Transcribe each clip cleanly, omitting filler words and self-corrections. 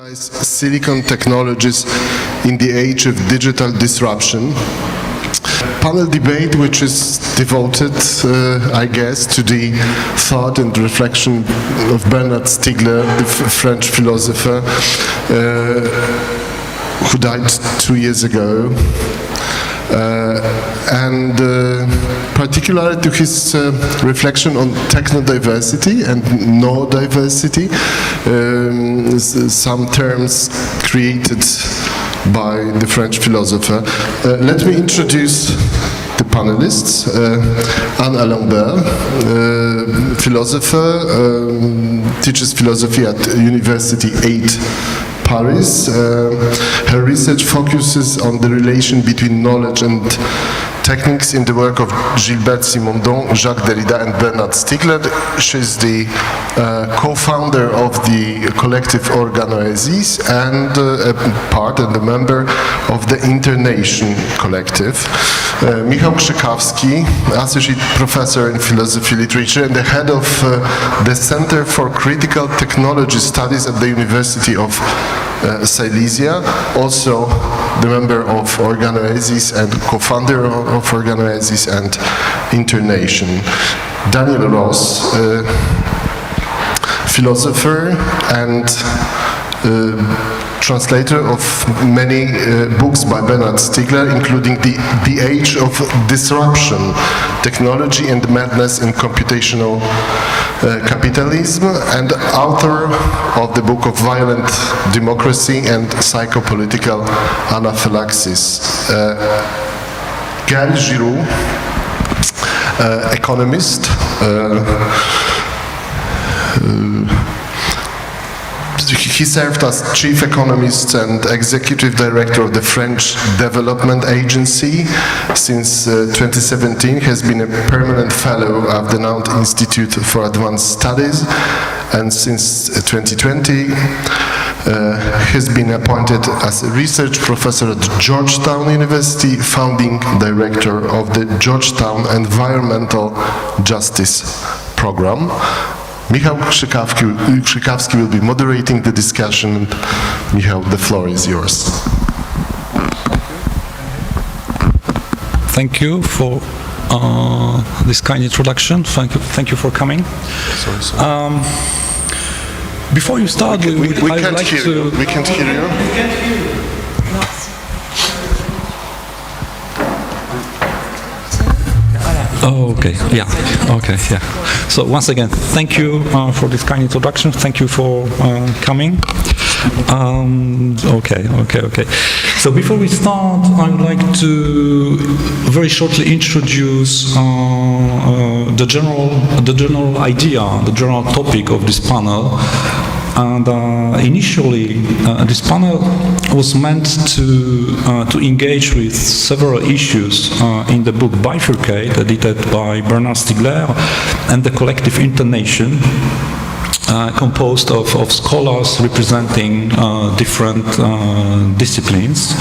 Silicon technologies in the age of digital disruption. Panel debate which is devoted, I guess, to the thought and reflection of Bernard Stiegler, the French philosopher, who died 2 years ago. And particularly to his reflection on techno-diversity and no-diversity, some terms created by the French philosopher. Let me introduce the panelists. Anne Alombert, philosopher, teaches philosophy at University 8 Paris. Her research focuses on the relation between knowledge and techniques in the work of Gilbert Simondon, Jacques Derrida and Bernard Stiegler. She's the co-founder of the collective Reorganise and a part and a member of the Internation collective. Michał Krzykawski, associate professor in philosophy literature and the head of the Center for Critical Technology Studies at the University of Silesia, also the member of Reorganise and co-founder of Reorganise and Internation. Daniel Ross, philosopher and translator of many books by Bernard Stiegler, including The Age of Disruption, Technology and Madness in Computational Capitalism, and author of the book of Violent Democracy and Psychopolitical Anaphylaxis. Gaël Giraud, economist, he served as chief economist and executive director of the French Development Agency since 2017. He has been a permanent fellow of the Nantes Institute for Advanced Studies, and since 2020 has been appointed as a research professor at Georgetown University, founding director of the Georgetown Environmental Justice Program. Michał Krzykawski will be moderating the discussion. And Michał, the floor is yours. Thank you for this kind introduction. Thank you for coming. Sorry. Before you start, we can't hear you. We can't hear you. Oh, okay. Yeah. Okay. Yeah. So once again, thank you for this kind introduction. Thank you for coming. Okay. So before we start, I would like to very shortly introduce the general idea, the general topic of this panel. And initially, this panel was meant to engage with several issues in the book Bifurcate, edited by Bernard Stiegler, and the collective Internation, composed of scholars representing different disciplines.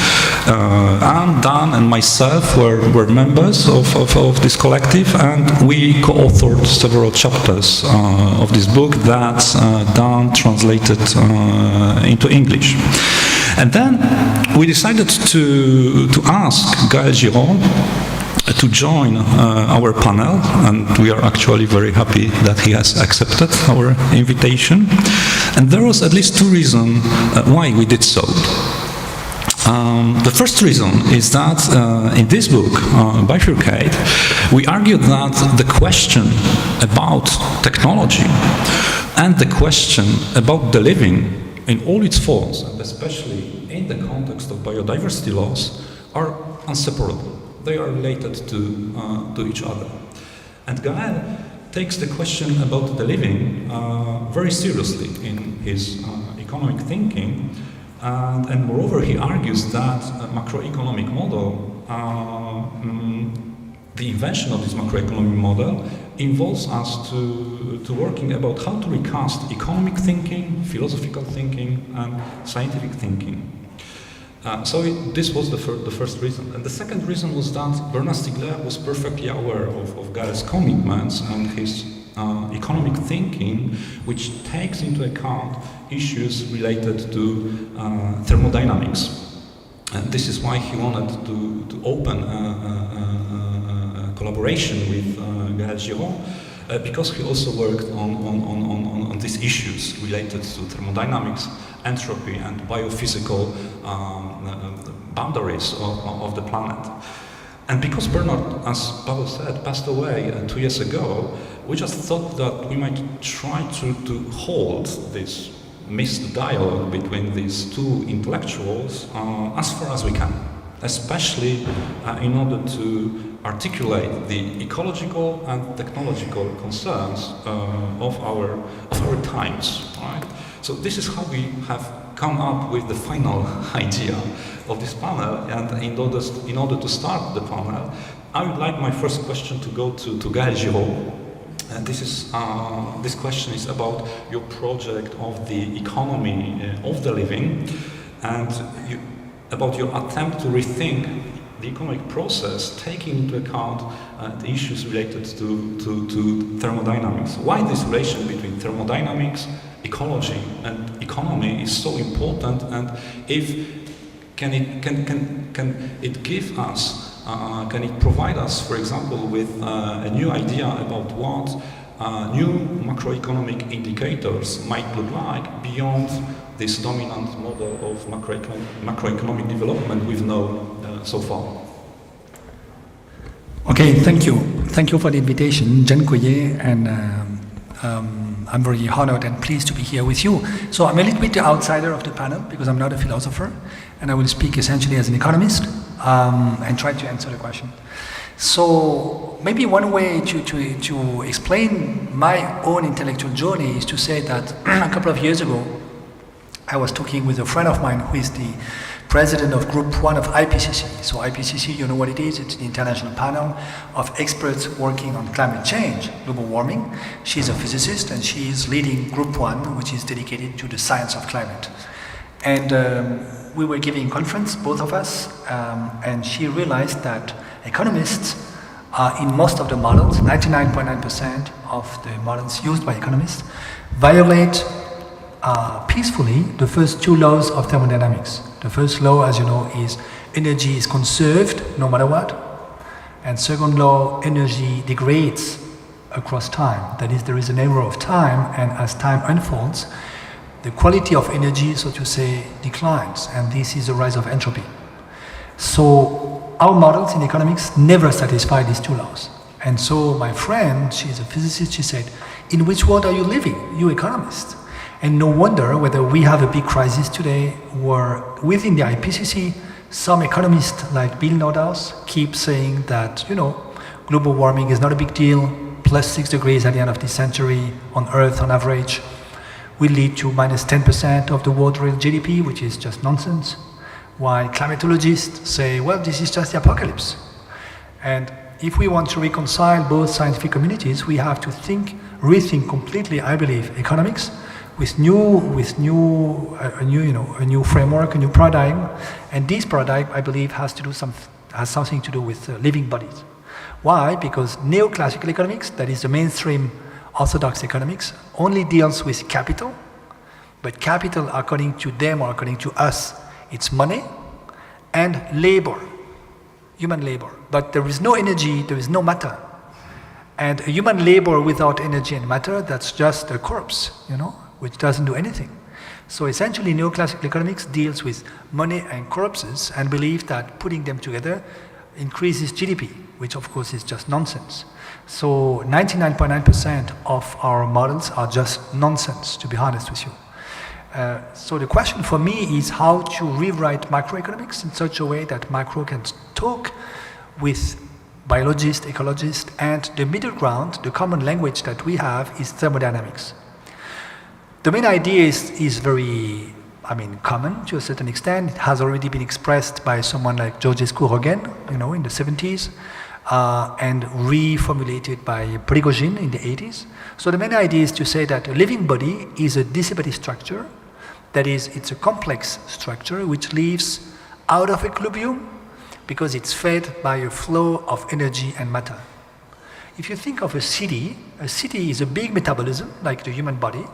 And Dan and myself were members of this collective, and we co-authored several chapters of this book that Dan translated into English. And then we decided to ask Gaël Giraud to join our panel, and we are actually very happy that he has accepted our invitation. And there was at least two reasons why we did so. The first reason is that in this book, Bifurcate, we argued that the question about technology and the question about the living in all its forms, and especially in the context of biodiversity loss, are inseparable. They are related to each other. And Gaël takes the question about the living very seriously in his economic thinking, and moreover he argues that a macroeconomic model, the invention of this macroeconomic model involves us to working about how to recast economic thinking, philosophical thinking, and scientific thinking. So this was the first reason. And the second reason was that Bernard Stiegler was perfectly aware of Gaël's commitments and his economic thinking which takes into account issues related to thermodynamics. And this is why he wanted to open a collaboration with Gaël Giraud, because he also worked on these issues related to thermodynamics, entropy, and biophysical boundaries of the planet. And because Bernard, as Pavel said, passed away 2 years ago, we just thought that we might try to hold this mixed dialogue between these two intellectuals as far as we can, especially in order to articulate the ecological and technological concerns of our times. Right? So this is how we have come up with the final idea of this panel, and in order to start the panel, I would like my first question to go to Gaël Giraud. And this question is about your project of the economy of the living, and about your attempt to rethink the economic process, taking into account the issues related to thermodynamics. Why this relation between thermodynamics, ecology, and economy is so important, and can it give us? Can it provide us, for example, with a new idea about what new macroeconomic indicators might look like beyond this dominant model of macroeconomic development we've known so far? Okay, thank you. Thank you for the invitation, Dziękuję, and I'm very honored and pleased to be here with you. So I'm a little bit the outsider of the panel because I'm not a philosopher, and I will speak essentially as an economist. And try to answer the question. So maybe one way to explain my own intellectual journey is to say that a couple of years ago I was talking with a friend of mine who is the president of Group 1 of IPCC. So IPCC, you know what it is, it's the international panel of experts working on climate change, global warming. She's a physicist and she is leading Group 1, which is dedicated to the science of climate. And we were giving a conference, both of us, and she realized that economists are in most of the models, 99.9% of the models used by economists, violate peacefully the first two laws of thermodynamics. The first law, as you know, is energy is conserved no matter what. And second law, energy degrades across time. That is, there is an error of time, and as time unfolds, the quality of energy, so to say, declines, and this is the rise of entropy. So our models in economics never satisfy these two laws. And so my friend, she's a physicist, she said, in which world are you living, you economists? And no wonder whether we have a big crisis today where within the IPCC, some economists like Bill Nordhaus keep saying that, global warming is not a big deal, plus 6 degrees at the end of this century on Earth on average will lead to minus 10% of the world real GDP, which is just nonsense. While climatologists say, well, this is just the apocalypse. And if we want to reconcile both scientific communities, we have to rethink completely, I believe, economics with a new framework, a new paradigm. And this paradigm, I believe, has something to do with living bodies. Why? Because neoclassical economics, that is the mainstream orthodox economics, only deals with capital, but capital, according to them or according to us, it's money and labor, human labor. But there is no energy, there is no matter. And human labor without energy and matter, that's just a corpse, which doesn't do anything. So essentially, neoclassical economics deals with money and corpses and believes that putting them together increases GDP, which of course is just nonsense. So 99.9% of our models are just nonsense, to be honest with you. So the question for me is how to rewrite macroeconomics in such a way that macro can talk with biologists, ecologists, and the middle ground, the common language that we have is thermodynamics. The main idea is very, common to a certain extent. It has already been expressed by someone like Georgescu Roegen, in the 70s. And reformulated by Prigozhin in the 80s. So the main idea is to say that a living body is a dissipative structure, that is, it's a complex structure which lives out of equilibrium because it's fed by a flow of energy and matter. if you think of a city is a big metabolism, like the human body,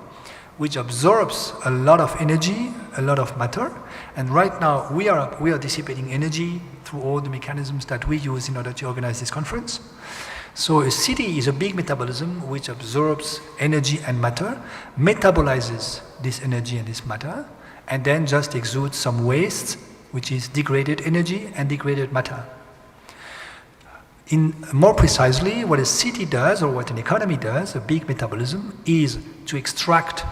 which absorbs a lot of energy, a lot of matter, and right now we are dissipating energy through all the mechanisms that we use in order to organize this conference. So a city is a big metabolism which absorbs energy and matter, metabolizes this energy and this matter, and then just exudes some waste, which is degraded energy and degraded matter. More precisely, what a city does, or what an economy does, a big metabolism, is to extract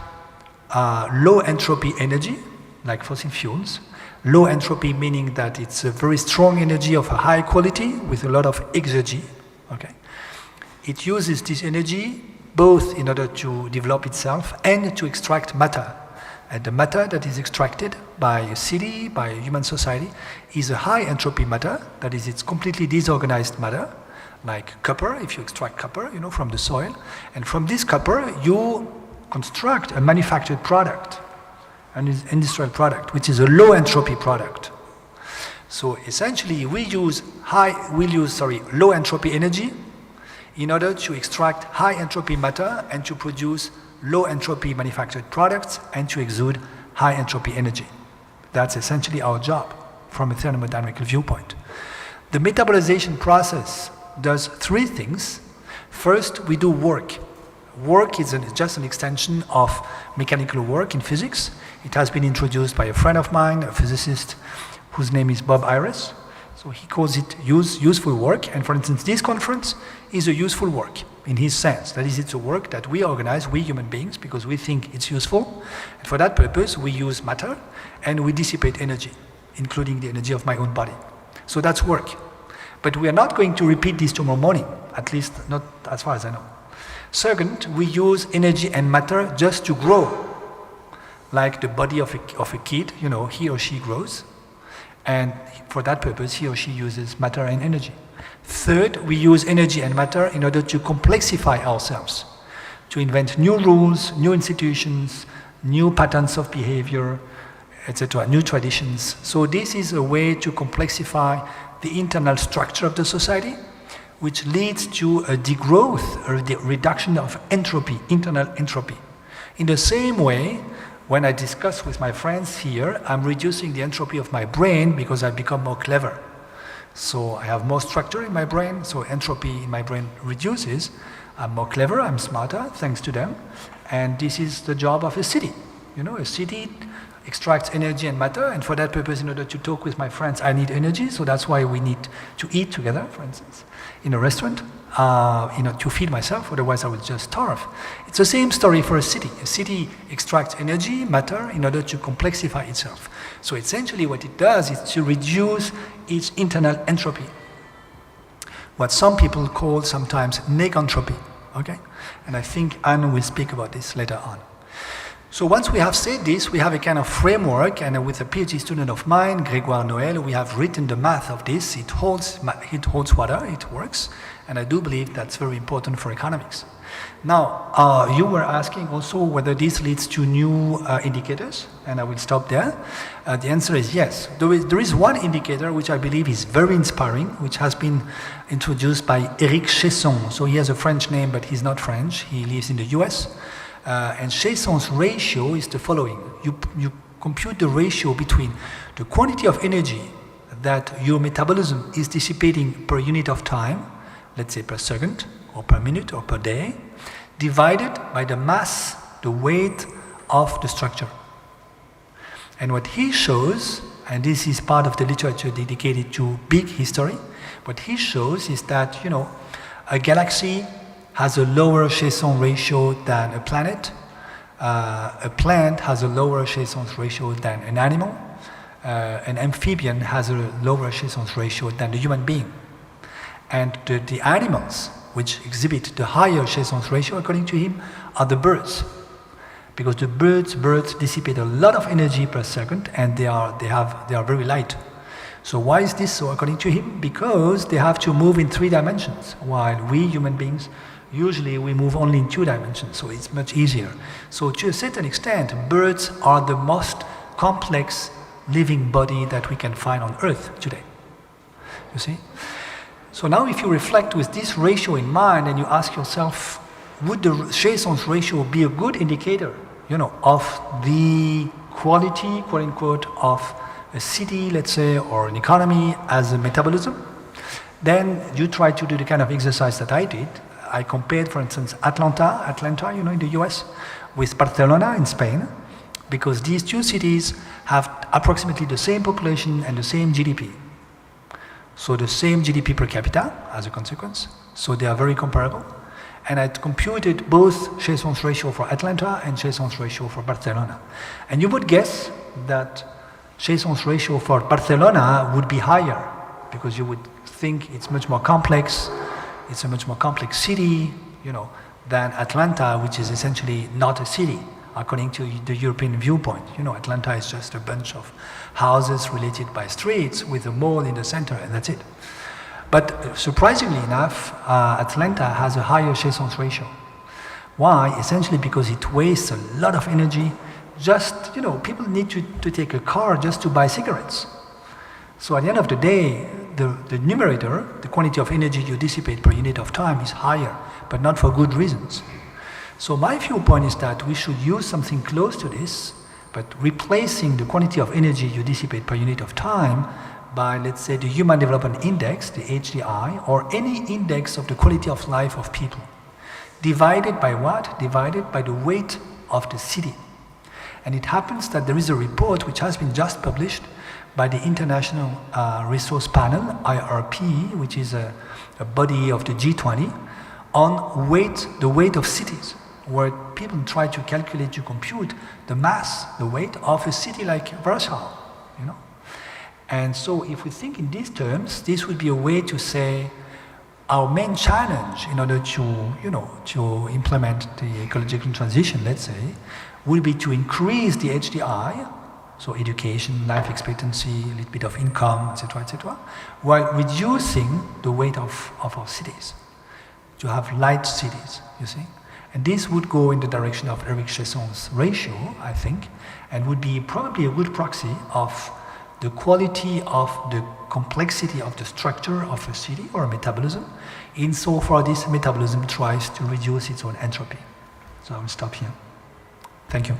low entropy energy, like fossil fuels. Low entropy meaning that it's a very strong energy of a high quality with a lot of exergy. Okay? It uses this energy both in order to develop itself and to extract matter. And the matter that is extracted by a city, by a human society, is a high entropy matter, that is, it's completely disorganized matter, like copper, if you extract copper, from the soil. And from this copper, you construct a manufactured product, an industrial product, which is a low entropy product. So essentially, we use low entropy energy in order to extract high entropy matter and to produce low entropy manufactured products and to exude high entropy energy. That's essentially our job from a thermodynamical viewpoint. The metabolization process does three things. First, we do work. Work is just an extension of mechanical work in physics. It has been introduced by a friend of mine, a physicist whose name is Bob Iris. So he calls it useful work, and for instance, this conference is a useful work in his sense. That is, it's a work that we organize, we human beings, because we think it's useful. And for that purpose, we use matter and we dissipate energy, including the energy of my own body. So that's work. But we are not going to repeat this tomorrow morning, at least not as far as I know. Second, we use energy and matter just to grow, like the body of a kid, he or she grows. And for that purpose, he or she uses matter and energy. Third, we use energy and matter in order to complexify ourselves, to invent new rules, new institutions, new patterns of behavior, etc., new traditions. So this is a way to complexify the internal structure of the society, which leads to a degrowth or the reduction of entropy, internal entropy. In the same way, when I discuss with my friends here, I'm reducing the entropy of my brain because I become more clever. So I have more structure in my brain, so entropy in my brain reduces. I'm more clever, I'm smarter, thanks to them. And this is the job of a city. A city extracts energy and matter, and for that purpose, in order to talk with my friends, I need energy, so that's why we need to eat together, for instance, in a restaurant, to feed myself, otherwise I would just starve. It's the same story for a city. A city extracts energy, matter, in order to complexify itself. So essentially what it does is to reduce its internal entropy, what some people call sometimes negentropy, okay? And I think Anne will speak about this later on. So once we have said this, we have a kind of framework, and with a PhD student of mine, Grégoire Noël, we have written the math of this. It holds water, it works, and I do believe that's very important for economics. Now, you were asking also whether this leads to new indicators, and I will stop there. The answer is yes. There is one indicator which I believe is very inspiring, which has been introduced by Éric Chesson. So he has a French name, but he's not French. He lives in the US. And Chesson's ratio is the following. You compute the ratio between the quantity of energy that your metabolism is dissipating per unit of time, let's say per second, or per minute, or per day, divided by the mass, the weight of the structure. And what he shows, and this is part of the literature dedicated to big history, what he shows is that, a galaxy has a lower Chesson ratio than a planet. A plant has a lower Chesson's ratio than an animal. An amphibian has a lower Chesson's ratio than the human being. And the animals which exhibit the higher Chesson's ratio, according to him, are the birds. Because the birds dissipate a lot of energy per second, and they are very light. So why is this so, according to him? Because they have to move in 3 dimensions, while we human beings, usually we move only in 2 dimensions, so it's much easier. So to a certain extent, birds are the most complex living body that we can find on Earth today. You see? So now if you reflect with this ratio in mind and you ask yourself, would the Chaisson ratio be a good indicator, of the quality, quote unquote, of a city, let's say, or an economy as a metabolism? Then you try to do the kind of exercise that I did. I compared, for instance, Atlanta, in the US, with Barcelona in Spain, because these two cities have approximately the same population and the same GDP. So the same GDP per capita as a consequence. So they are very comparable. And I computed both Chaisson's ratio for Atlanta and Chaisson's ratio for Barcelona. And you would guess that Chaisson's ratio for Barcelona would be higher, because you would think it's much more complex, it's a much more complex city, than Atlanta, which is essentially not a city, according to the European viewpoint. Atlanta is just a bunch of houses related by streets with a mall in the center, and that's it. But surprisingly enough, Atlanta has a higher Chaisson's ratio. Why? Essentially because it wastes a lot of energy. Just, people need to take a car just to buy cigarettes. So at the end of the day, the numerator, the quantity of energy you dissipate per unit of time is higher, but not for good reasons. So my viewpoint is that we should use something close to this, but replacing the quantity of energy you dissipate per unit of time by, let's say, the Human Development Index, the HDI, or any index of the quality of life of people. Divided by what? Divided by the weight of the city. And it happens that there is a report which has been just published by the International Resource Panel, IRP, which is a body of the G20, on the weight of cities, where people try to calculate, to compute the mass, the weight of a city like Warsaw, And so if we think in these terms, this would be a way to say our main challenge in order to implement the ecological transition, let's say, will be to increase the HDI, so education, life expectancy, a little bit of income, etc., while reducing the weight of our cities, to have light cities, you see. And this would go in the direction of Eric Chaisson's ratio, I think, and would be probably a good proxy of the quality of the complexity of the structure of a city or a metabolism, insofar this metabolism tries to reduce its own entropy. So I will stop here. Thank you.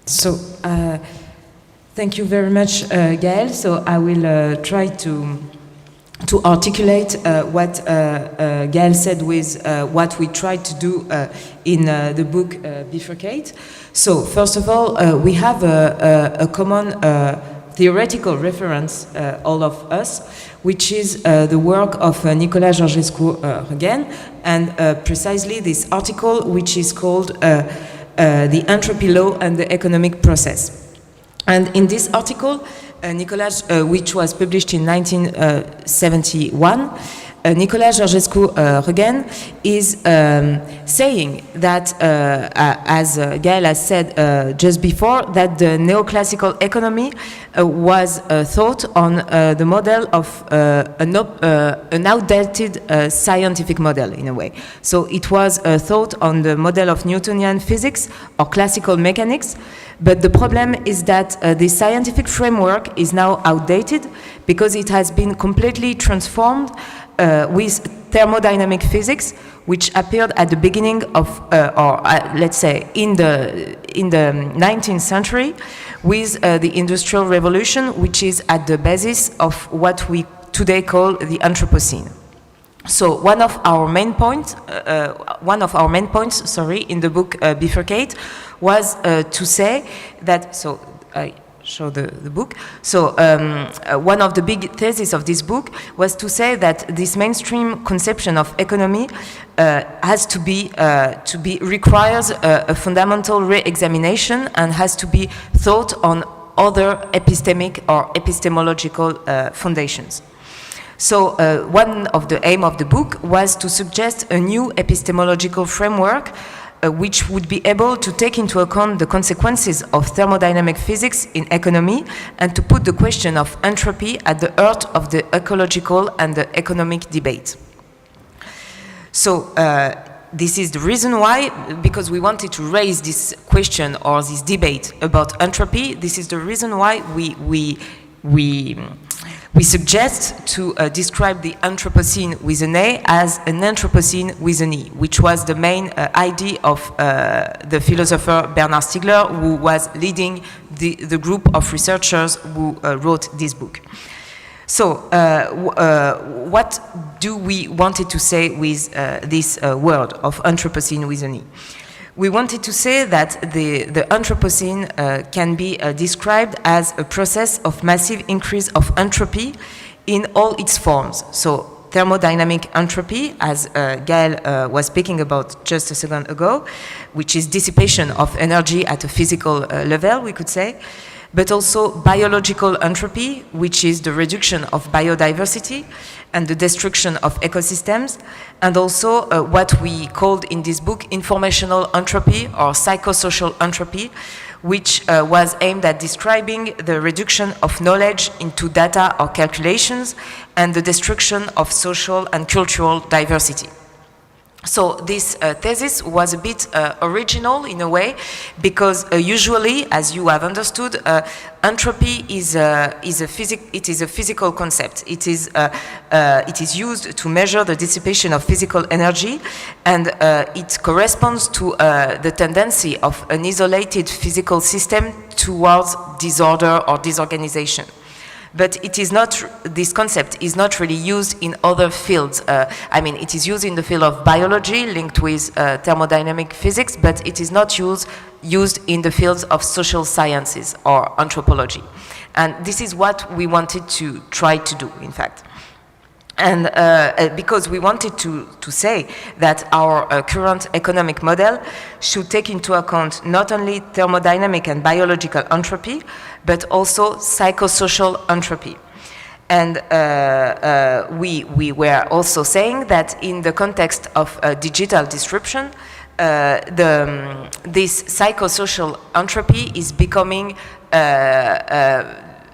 So, thank you very much, Gaël. So I will try to articulate what Gaël said with what we tried to do in the book Bifurcate. So, first of all, we have a common theoretical reference, all of us, which is the work of Nicolas Georgescu again, and precisely this article, which is called the entropy law and the economic process. And in this article, Nicolas, which was published in 1971, Nicolas Georgescu-Regen is saying that, as Gaël has said just before, that the neoclassical economy was thought on the model of an outdated scientific model, in a way. So it was thought on the model of Newtonian physics or classical mechanics, but the problem is that the scientific framework is now outdated because it has been completely transformed with thermodynamic physics, which appeared at the beginning of, let's say, in the 19th century, with the Industrial Revolution, which is at the basis of what we today call the Anthropocene. So one of our main points, in the book Bifurcate, was to say that. So I show the book. So one of the big theses of this book was to say that this mainstream conception of economy requires a fundamental re-examination and has to be thought on other epistemic or epistemological foundations. So one of the aim of the book was to suggest a new epistemological framework which would be able to take into account the consequences of thermodynamic physics in economy and to put the question of entropy at the heart of the ecological and the economic debate. So this is the reason why, because we wanted to raise this question or this debate about entropy, this is the reason why we suggest to describe the Anthropocene with an A as an Anthropocene with an E, which was the main idea of the philosopher Bernard Stiegler, who was leading the group of researchers who wrote this book. So, what do we wanted to say with this word of Anthropocene with an E? We wanted to say that the Anthropocene can be described as a process of massive increase of entropy in all its forms. So thermodynamic entropy, as Gaël was speaking about just a second ago, which is dissipation of energy at a physical level, we could say, but also biological entropy, which is the reduction of biodiversity and the destruction of ecosystems, and also what we called in this book informational entropy or psychosocial entropy, which was aimed at describing the reduction of knowledge into data or calculations and the destruction of social and cultural diversity. So this thesis was a bit original in a way, because usually, as you have understood, entropy is a physical concept. It is used to measure the dissipation of physical energy, and it corresponds to the tendency of an isolated physical system towards disorder or disorganization. But it is not, this concept is not really used in other fields. I mean, it is used in the field of biology linked with thermodynamic physics, but it is not used in the fields of social sciences or anthropology. And this is what we wanted to try to do, in fact. And because we wanted to say that our current economic model should take into account not only thermodynamic and biological entropy, but also psychosocial entropy. And we were also saying that in the context of digital disruption, this psychosocial entropy is becoming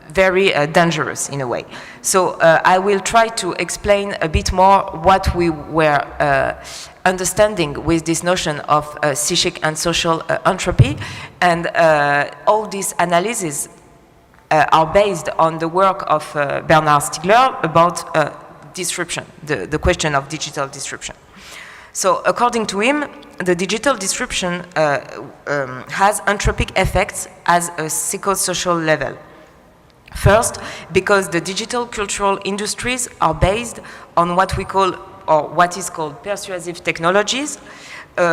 very dangerous in a way. So I will try to explain a bit more what we were understanding with this notion of psychic and social entropy, and all these analyses are based on the work of Bernard Stiegler about disruption, the question of digital disruption. So according to him, the digital disruption has entropic effects at a psychosocial level. First, because the digital cultural industries are based on what we call, or what is called, persuasive technologies,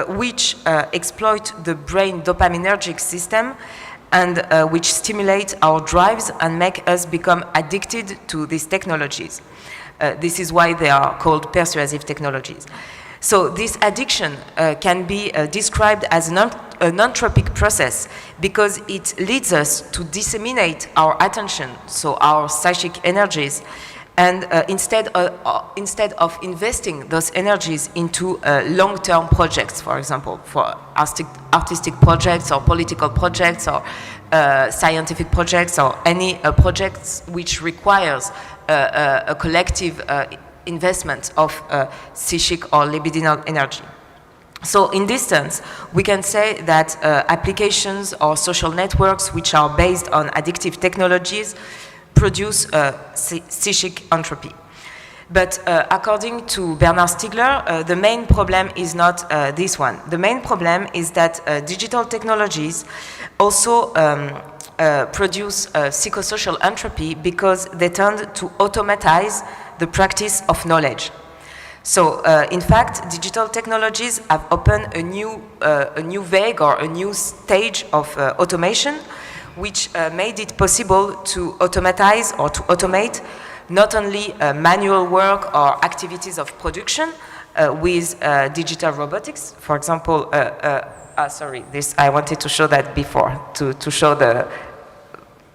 which exploit the brain dopaminergic system and which stimulate our drives and make us become addicted to these technologies. This is why they are called persuasive technologies. So this addiction can be described as an entropic process because it leads us to disseminate our attention, so our psychic energies, and instead of investing those energies into long-term projects, for example, for artistic projects or political projects or scientific projects or any projects which requires a collective investment of psychic or libidinal energy. So in this sense, we can say that applications or social networks which are based on addictive technologies produce psychic entropy. But according to Bernard Stiegler, the main problem is not this one. The main problem is that digital technologies also produce psychosocial entropy because they tend to automatize the practice of knowledge. So, in fact, digital technologies have opened a new vague or a new stage of automation, which made it possible to automatize or to automate not only manual work or activities of production with digital robotics. For example, sorry, this I wanted to show that before to show the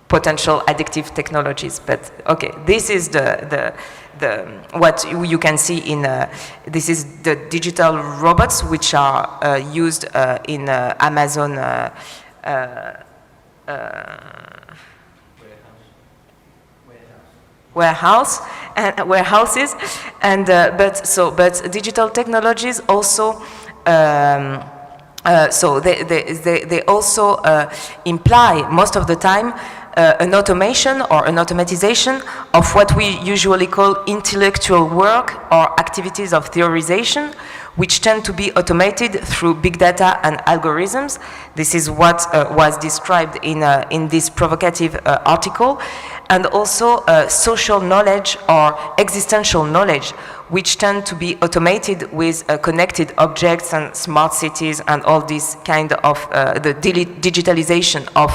potential addictive technologies. But okay, this is the what you can see in this is the digital robots which are used in Amazon warehouses, and but digital technologies also. So they also imply most of the time an automation or an automatization of what we usually call intellectual work or activities of theorization, which tend to be automated through big data and algorithms. This is what was described in this provocative article, and also social knowledge or existential knowledge, which tend to be automated with connected objects and smart cities and all this kind of the digitalization of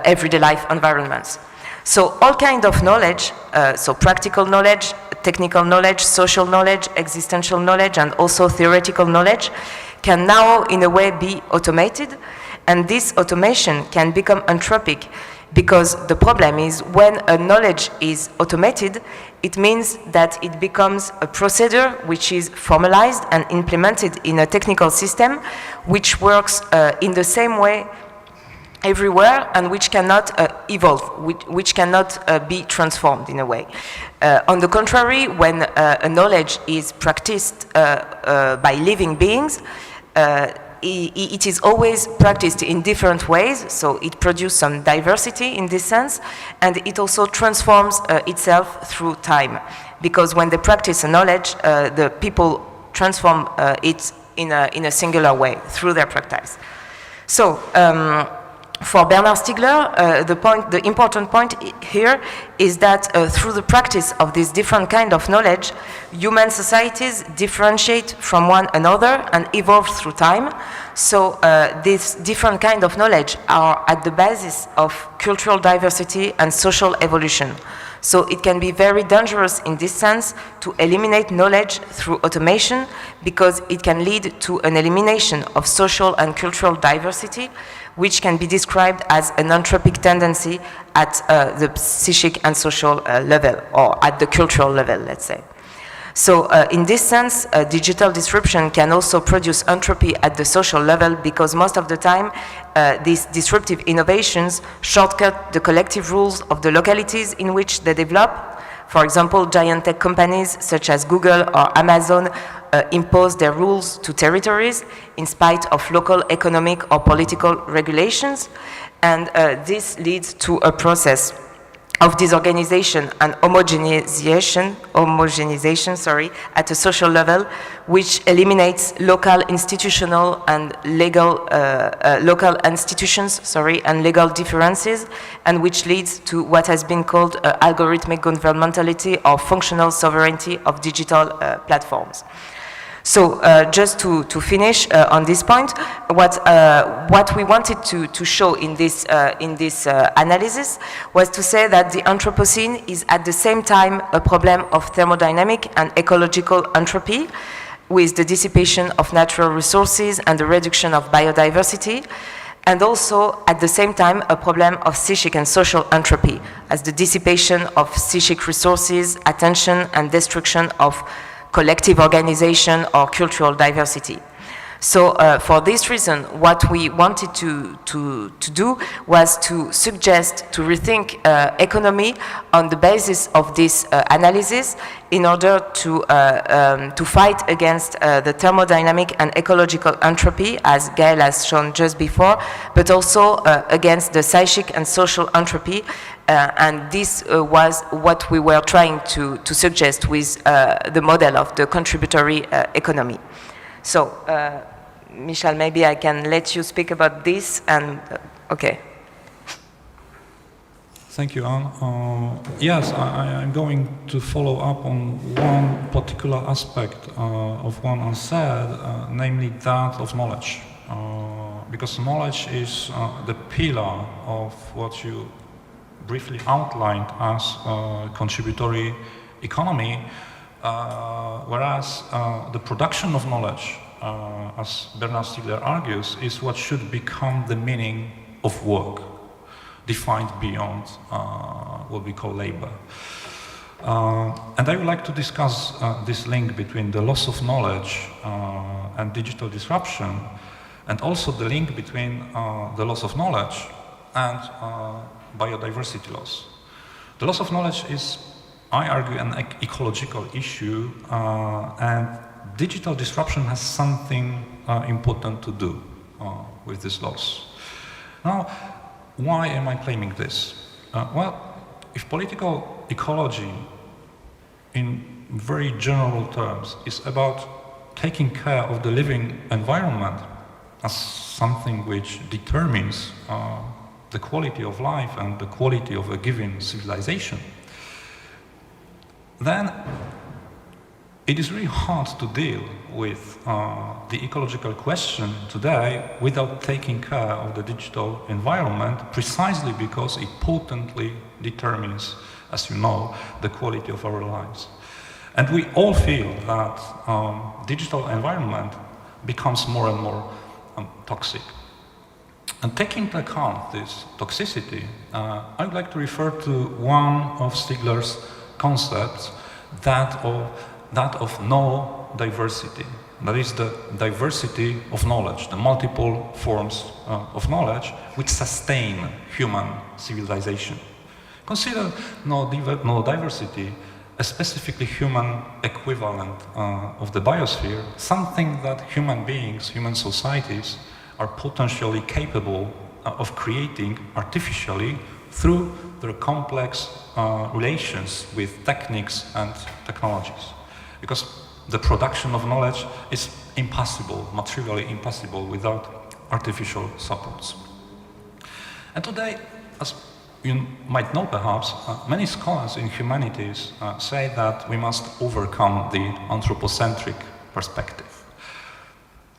everyday life environments. So all kind of knowledge, so practical knowledge, technical knowledge, social knowledge, existential knowledge, and also theoretical knowledge can now in a way be automated, and this automation can become entropic, because the problem is when a knowledge is automated, it means that it becomes a procedure which is formalized and implemented in a technical system which works in the same way everywhere and which cannot evolve, which cannot be transformed in a way. On the contrary, when a knowledge is practiced by living beings, it is always practiced in different ways, so it produces some diversity in this sense, and it also transforms itself through time. Because when they practice a knowledge, the people transform it in a singular way through their practice. So, for Bernard Stiegler, the important point here is that through the practice of this different kind of knowledge, human societies differentiate from one another and evolve through time. So this different kind of knowledge are at the basis of cultural diversity and social evolution. So it can be very dangerous in this sense to eliminate knowledge through automation, because it can lead to an elimination of social and cultural diversity, which can be described as an entropic tendency at the psychic and social level, or at the cultural level, let's say. So in this sense, digital disruption can also produce entropy at the social level, because most of the time these disruptive innovations shortcut the collective rules of the localities in which they develop. For example, giant tech companies such as Google or Amazon impose their rules to territories in spite of local economic or political regulations, and this leads to a process of disorganization and homogenization, at a social level, which eliminates local institutional and legal local institutions, and legal differences, and which leads to what has been called algorithmic governmentality or functional sovereignty of digital platforms. So just to finish on this point, what we wanted to show in this analysis was to say that the Anthropocene is at the same time a problem of thermodynamic and ecological entropy, with the dissipation of natural resources and the reduction of biodiversity, and also at the same time a problem of psychic and social entropy, as the dissipation of psychic resources, attention, and destruction of collective organization or cultural diversity. So for this reason, what we wanted to do was to suggest to rethink economy on the basis of this analysis, in order to fight against the thermodynamic and ecological entropy, as Gaël has shown just before, but also against the psychic and social entropy. And this was what we were trying to suggest with the model of the contributory economy. So, Michał, maybe I can let you speak about this, and okay. Thank you, Anne. Yes, I'm going to follow up on one particular aspect of what Anne said, namely that of knowledge. Because knowledge is the pillar of what you briefly outlined as contributory economy, whereas the production of knowledge, as Bernard Stiegler argues, is what should become the meaning of work, defined beyond what we call labor. And I would like to discuss this link between the loss of knowledge and digital disruption, and also the link between the loss of knowledge and biodiversity loss. The loss of knowledge is, I argue, an ecological issue, and digital disruption has something important to do with this loss. Now, why am I claiming this? Well, if political ecology, in very general terms, is about taking care of the living environment as something which determines the quality of life and the quality of a given civilization, then it is really hard to deal with the ecological question today without taking care of the digital environment, precisely because it potently determines, as you know, the quality of our lives. And we all feel that digital environment becomes more and more toxic. And taking into account this toxicity, I would like to refer to one of Stiegler's concepts, that of no diversity. That is the diversity of knowledge, the multiple forms of knowledge which sustain human civilization. Consider no diversity a specifically human equivalent of the biosphere, something that human beings, human societies are potentially capable of creating artificially through their complex relations with techniques and technologies. Because the production of knowledge is impossible, materially impossible, without artificial supports. And today, as you might know perhaps, many scholars in humanities say that we must overcome the anthropocentric perspective.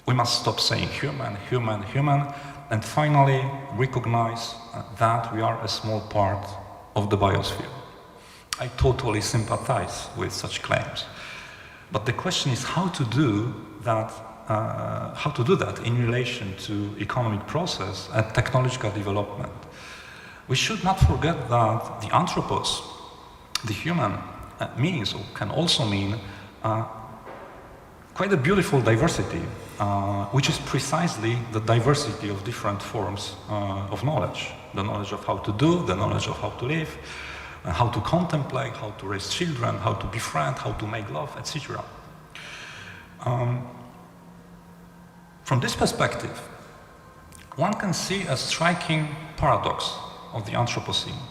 We must stop saying human, human, human, and finally recognize that we are a small part of the biosphere. I totally sympathize with such claims. But the question is how to do that in relation to economic process and technological development. We should not forget that the anthropos, the human, means or can also mean quite a beautiful diversity, which is precisely the diversity of different forms of knowledge. The knowledge of how to do, the knowledge of how to live, how to contemplate, how to raise children, how to befriend, how to make love, etc. From this perspective, one can see a striking paradox of the Anthropocene.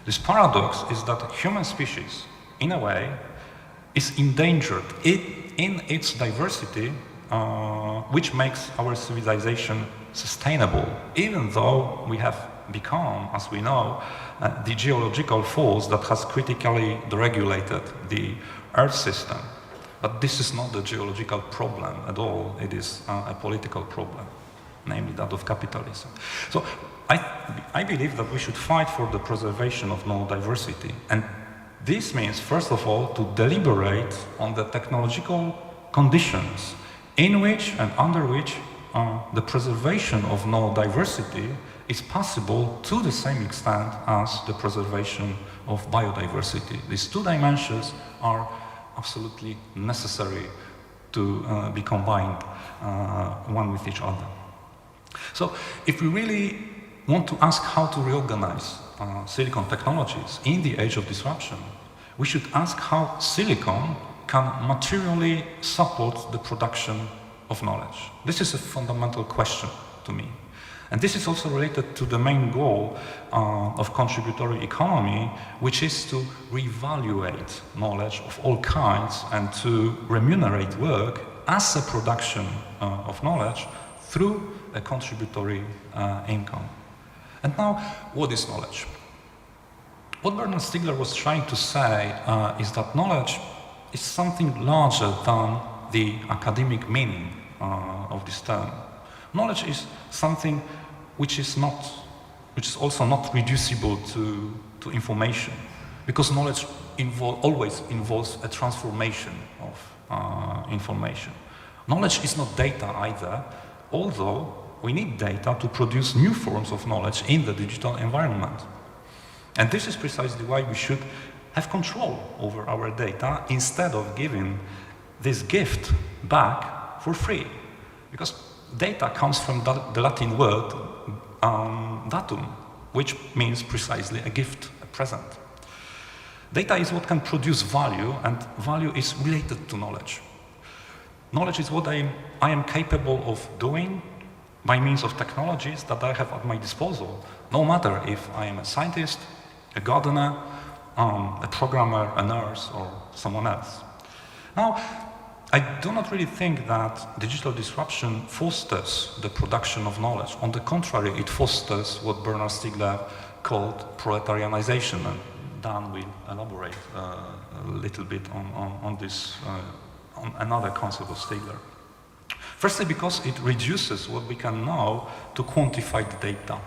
This paradox is that human species, in a way, is endangered in its diversity, which makes our civilization sustainable, even though we have become, as we know, the geological force that has critically deregulated the Earth system. But this is not the geological problem at all, it is a political problem, namely that of capitalism. So I believe that we should fight for the preservation of no diversity. And this means, first of all, to deliberate on the technological conditions in which and under which the preservation of no diversity is possible to the same extent as the preservation of biodiversity. These two dimensions are absolutely necessary to be combined one with each other. So if we really want to ask how to reorganize silicon technologies in the age of disruption, we should ask how silicon can materially support the production of knowledge. This is a fundamental question to me. And this is also related to the main goal of contributory economy, which is to reevaluate knowledge of all kinds and to remunerate work as a production of knowledge through a contributory income. And now, what is knowledge? what Bernard Stiegler was trying to say is that knowledge is something larger than the academic meaning of this term. Knowledge is something which is also not reducible to information, because knowledge always involves a transformation of information. Knowledge is not data either, although we need data to produce new forms of knowledge in the digital environment. And this is precisely why we should have control over our data instead of giving this gift back for free. Because data comes from the Latin word datum, which means precisely a gift, a present. Data is what can produce value, and value is related to knowledge. Knowledge is what I am capable of doing by means of technologies that I have at my disposal, no matter if I am a scientist, a gardener, a programmer, a nurse, or someone else. Now, I do not really think that digital disruption fosters the production of knowledge. On the contrary, it fosters what Bernard Stiegler called proletarianization, and Dan will elaborate a little bit on this, on another concept of Stiegler. Firstly, because it reduces what we can know to quantify the data.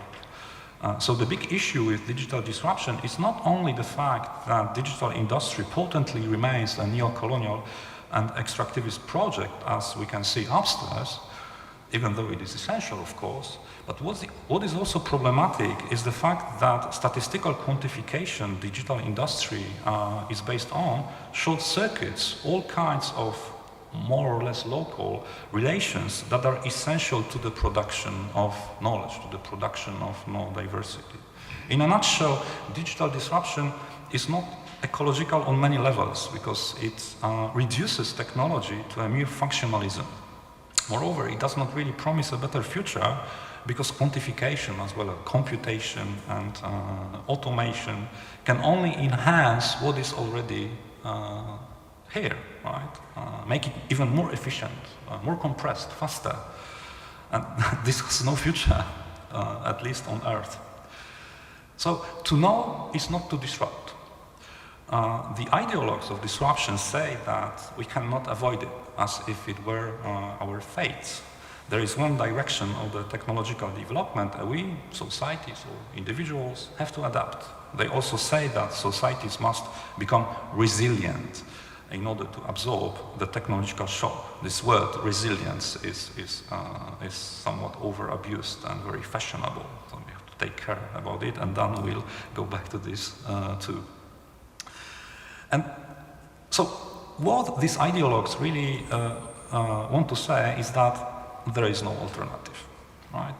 So the big issue with digital disruption is not only the fact that digital industry potently remains a neo-colonial and extractivist project, as we can see upstairs, even though it is essential, of course, but what is also problematic is the fact that statistical quantification digital industry is based on short circuits all kinds of more or less local relations that are essential to the production of knowledge, to the production of knowledge diversity. In a nutshell, digital disruption is not ecological on many levels because it reduces technology to a mere functionalism. Moreover, it does not really promise a better future because quantification as well as computation and automation can only enhance what is already here, right? Make it even more efficient, more compressed, faster. And this has no future, at least on Earth. So to know is not to disrupt. The ideologues of disruption say that we cannot avoid it as if it were our fate. There is one direction of the technological development, and we, societies or individuals, have to adapt. They also say that societies must become resilient in order to absorb the technological shock. This word resilience is somewhat over-abused and very fashionable, so we have to take care about it, and then we'll go back to this too. And so what these ideologues really want to say is that there is no alternative, right?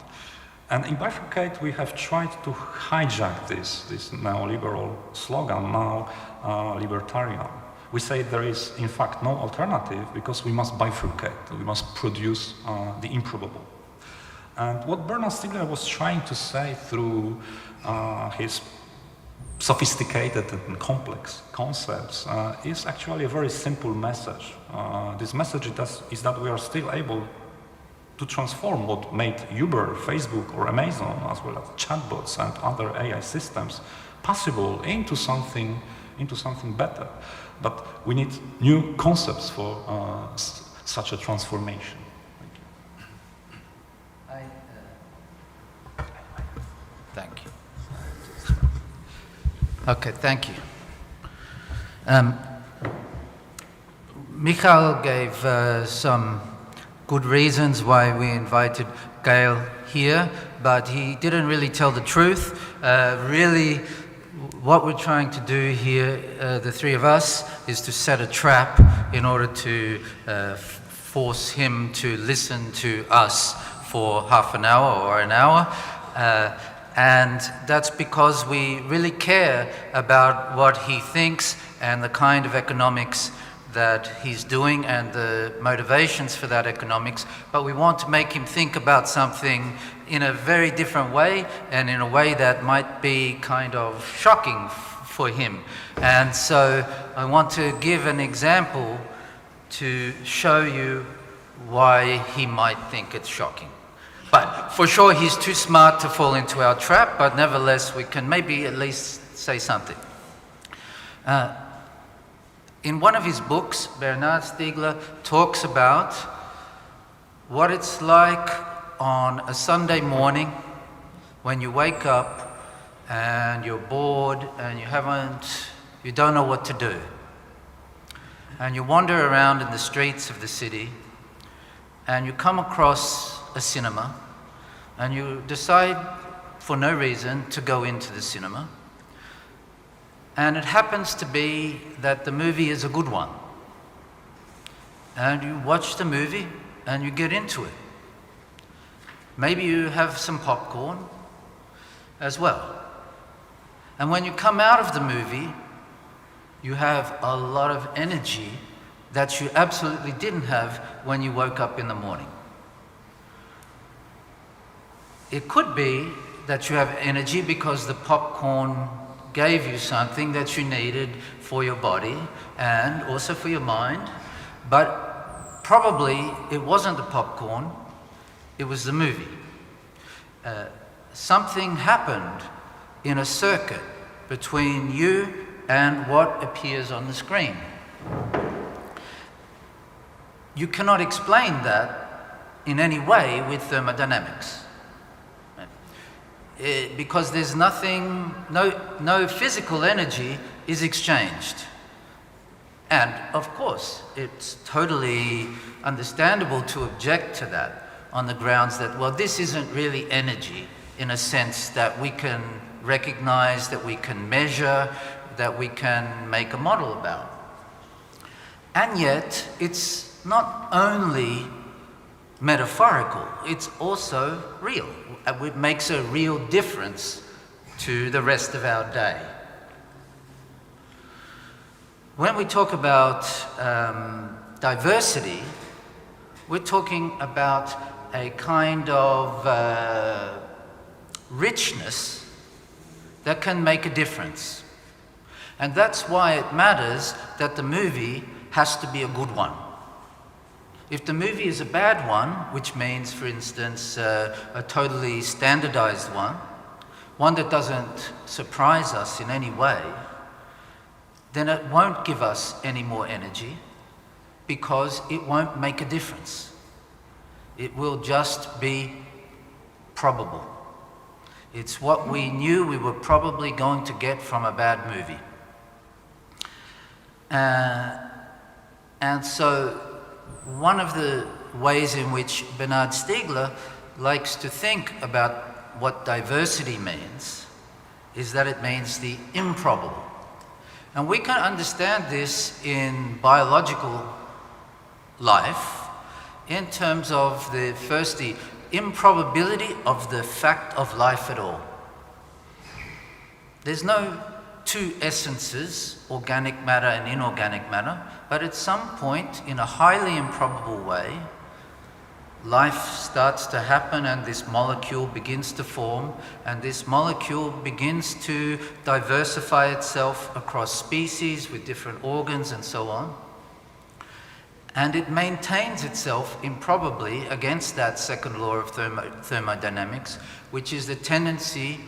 And in Bifurcate, we have tried to hijack this neoliberal slogan, now libertarian. We say there is, in fact, no alternative because we must bifurcate, we must produce the improbable. And what Bernard Stiegler was trying to say through his sophisticated and complex concepts is actually a very simple message. This message is that we are still able to transform what made Uber, Facebook, or Amazon, as well as chatbots and other AI systems, possible into something better. But we need new concepts for such a transformation. Thank you. Okay, thank you. Michał gave some good reasons why we invited Gaël here, but he didn't really tell the truth. Really, what we're trying to do here, the three of us, is to set a trap in order to force him to listen to us for half an hour or an hour. And that's because we really care about what he thinks and the kind of economics that he's doing and the motivations for that economics, but we want to make him think about something in a very different way and in a way that might be kind of shocking for him. And so I want to give an example to show you why he might think it's shocking. But for sure he's too smart to fall into our trap, but nevertheless we can maybe at least say something. In one of his books, Bernard Stiegler talks about what it's like on a Sunday morning when you wake up and you're bored and you don't know what to do. And you wander around in the streets of the city and you come across a cinema and you decide for no reason to go into the cinema. And it happens to be that the movie is a good one. And you watch the movie and you get into it. Maybe you have some popcorn as well. And when you come out of the movie, you have a lot of energy that you absolutely didn't have when you woke up in the morning. It could be that you have energy because the popcorn gave you something that you needed for your body and also for your mind, but probably it wasn't the popcorn, it was the movie. Something happened in a circuit between you and what appears on the screen. You cannot explain that in any way with thermodynamics. Because there's nothing, no physical energy is exchanged. And of course, it's totally understandable to object to that on the grounds that, well, this isn't really energy in a sense that we can recognize, that we can measure, that we can make a model about. And yet, it's not only metaphorical, it's also real. It makes a real difference to the rest of our day. When we talk about diversity, we're talking about a kind of richness that can make a difference. And that's why it matters that the movie has to be a good one. If the movie is a bad one, which means, for instance, a totally standardized one that doesn't surprise us in any way, then it won't give us any more energy because it won't make a difference. It will just be probable. It's what we knew we were probably going to get from a bad movie. And so one of the ways in which Bernard Stiegler likes to think about what diversity means is that it means the improbable. And we can understand this in biological life in terms of the improbability of the fact of life at all. There's no two essences, organic matter and inorganic matter, but at some point, in a highly improbable way, life starts to happen and this molecule begins to form, and this molecule begins to diversify itself across species with different organs and so on. And it maintains itself improbably against that second law of thermodynamics, which is the tendency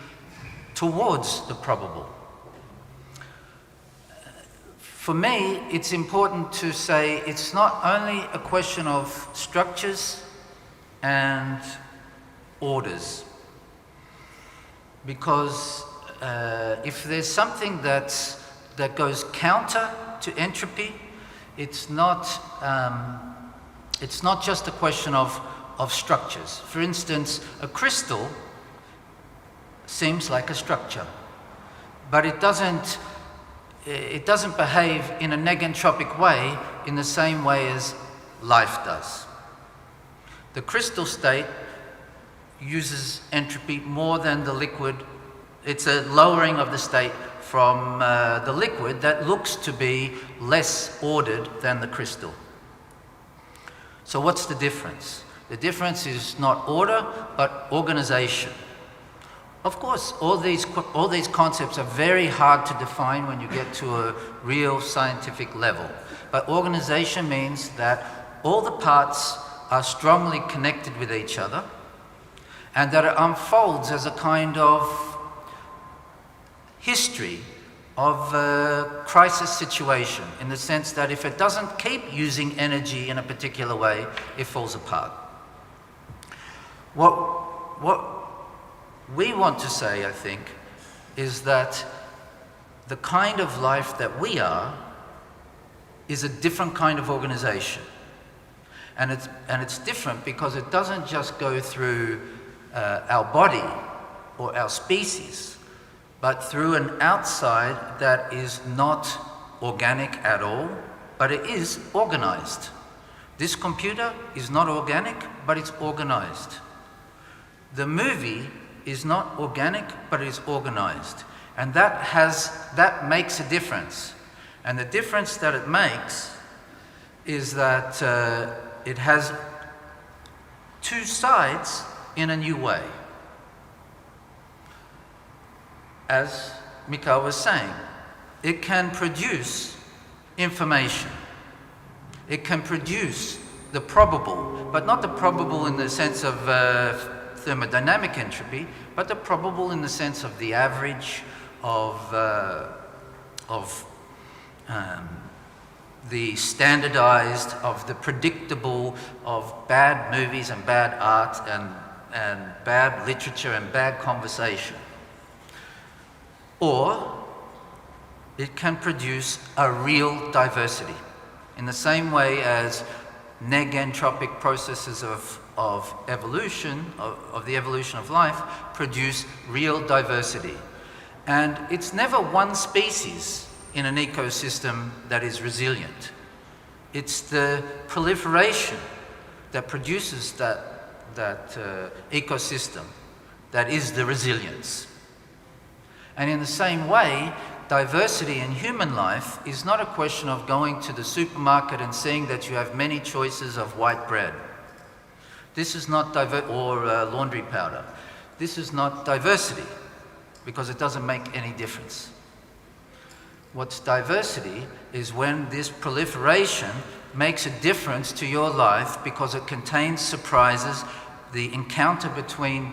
towards the probable. For me, it's important to say it's not only a question of structures and orders. Because if there's something that goes counter to entropy, it's not just a question of structures. For instance, a crystal seems like a structure, but it doesn't behave in a negentropic way in the same way as life does. The crystal state uses entropy more than the liquid. It's a lowering of the state from the liquid that looks to be less ordered than the crystal. So what's the difference? The difference is not order, but organization. Of course, all these concepts are very hard to define when you get to a real scientific level. But organization means that all the parts are strongly connected with each other, and that it unfolds as a kind of history of a crisis situation, in the sense that if it doesn't keep using energy in a particular way, it falls apart. What we want to say, I think, is that the kind of life that we are is a different kind of organization. And it's different because it doesn't just go through our body or our species, but through an outside that is not organic at all, but it is organized. This computer is not organic, but it's organized. The movie is not organic, but it is organized. And that makes a difference. And the difference that it makes is that it has two sides in a new way. As Michał was saying, it can produce information. It can produce the probable, but not the probable in the sense of thermodynamic entropy, but the probable in the sense of the average of the standardized, of the predictable, of bad movies and bad art and bad literature and bad conversation. Or it can produce a real diversity, in the same way as negentropic processes of evolution, of the evolution of life, produce real diversity. And it's never one species in an ecosystem that is resilient. It's the proliferation that produces that ecosystem that is the resilience. And in the same way, diversity in human life is not a question of going to the supermarket and seeing that you have many choices of white bread. This is not or laundry powder. This is not diversity, because it doesn't make any difference. What's diversity is when this proliferation makes a difference to your life because it contains surprises, the encounter between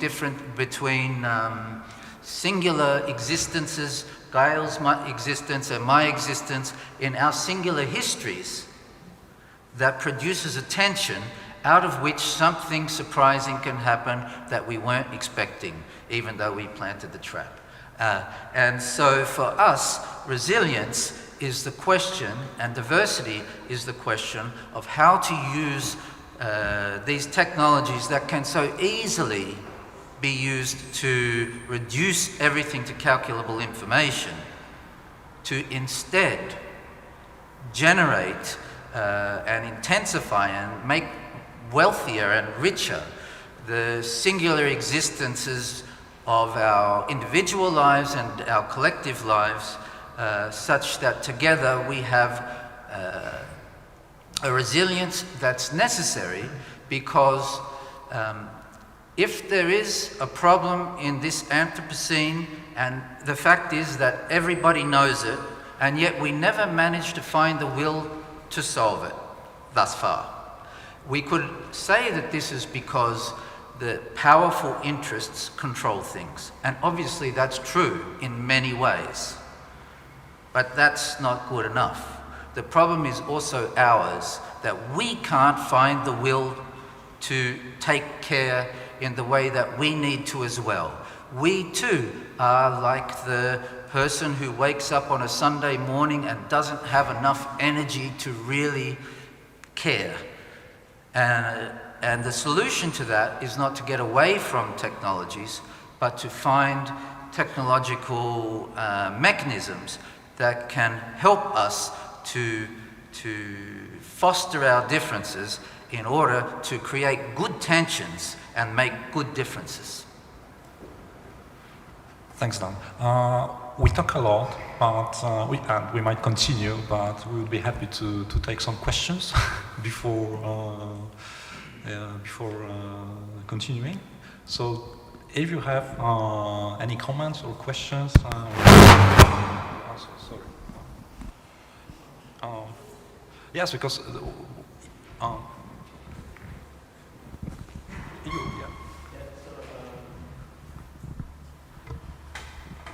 singular existences, Gaël's existence and my existence, in our singular histories, that produces a tension out of which something surprising can happen that we weren't expecting, even though we planted the trap. And so for us, resilience is the question, and diversity is the question of how to use these technologies that can so easily be used to reduce everything to calculable information, to instead generate and intensify and make wealthier and richer the singular existences of our individual lives and our collective lives, such that together we have a resilience that's necessary, because if there is a problem in this Anthropocene, and the fact is that everybody knows it, and yet we never managed to find the will to solve it thus far, we could say that this is because the powerful interests control things. And obviously that's true in many ways. But that's not good enough. The problem is also ours, that we can't find the will to take care in the way that we need to as well. We too are like the person who wakes up on a Sunday morning and doesn't have enough energy to really care. And the solution to that is not to get away from technologies, but to find technological mechanisms that can help us to foster our differences in order to create good tensions and make good differences. Thanks, Dan. We talk a lot, but we might continue, but we would be happy to take some questions before continuing. So, if you have any comments or questions, sorry. Yes, because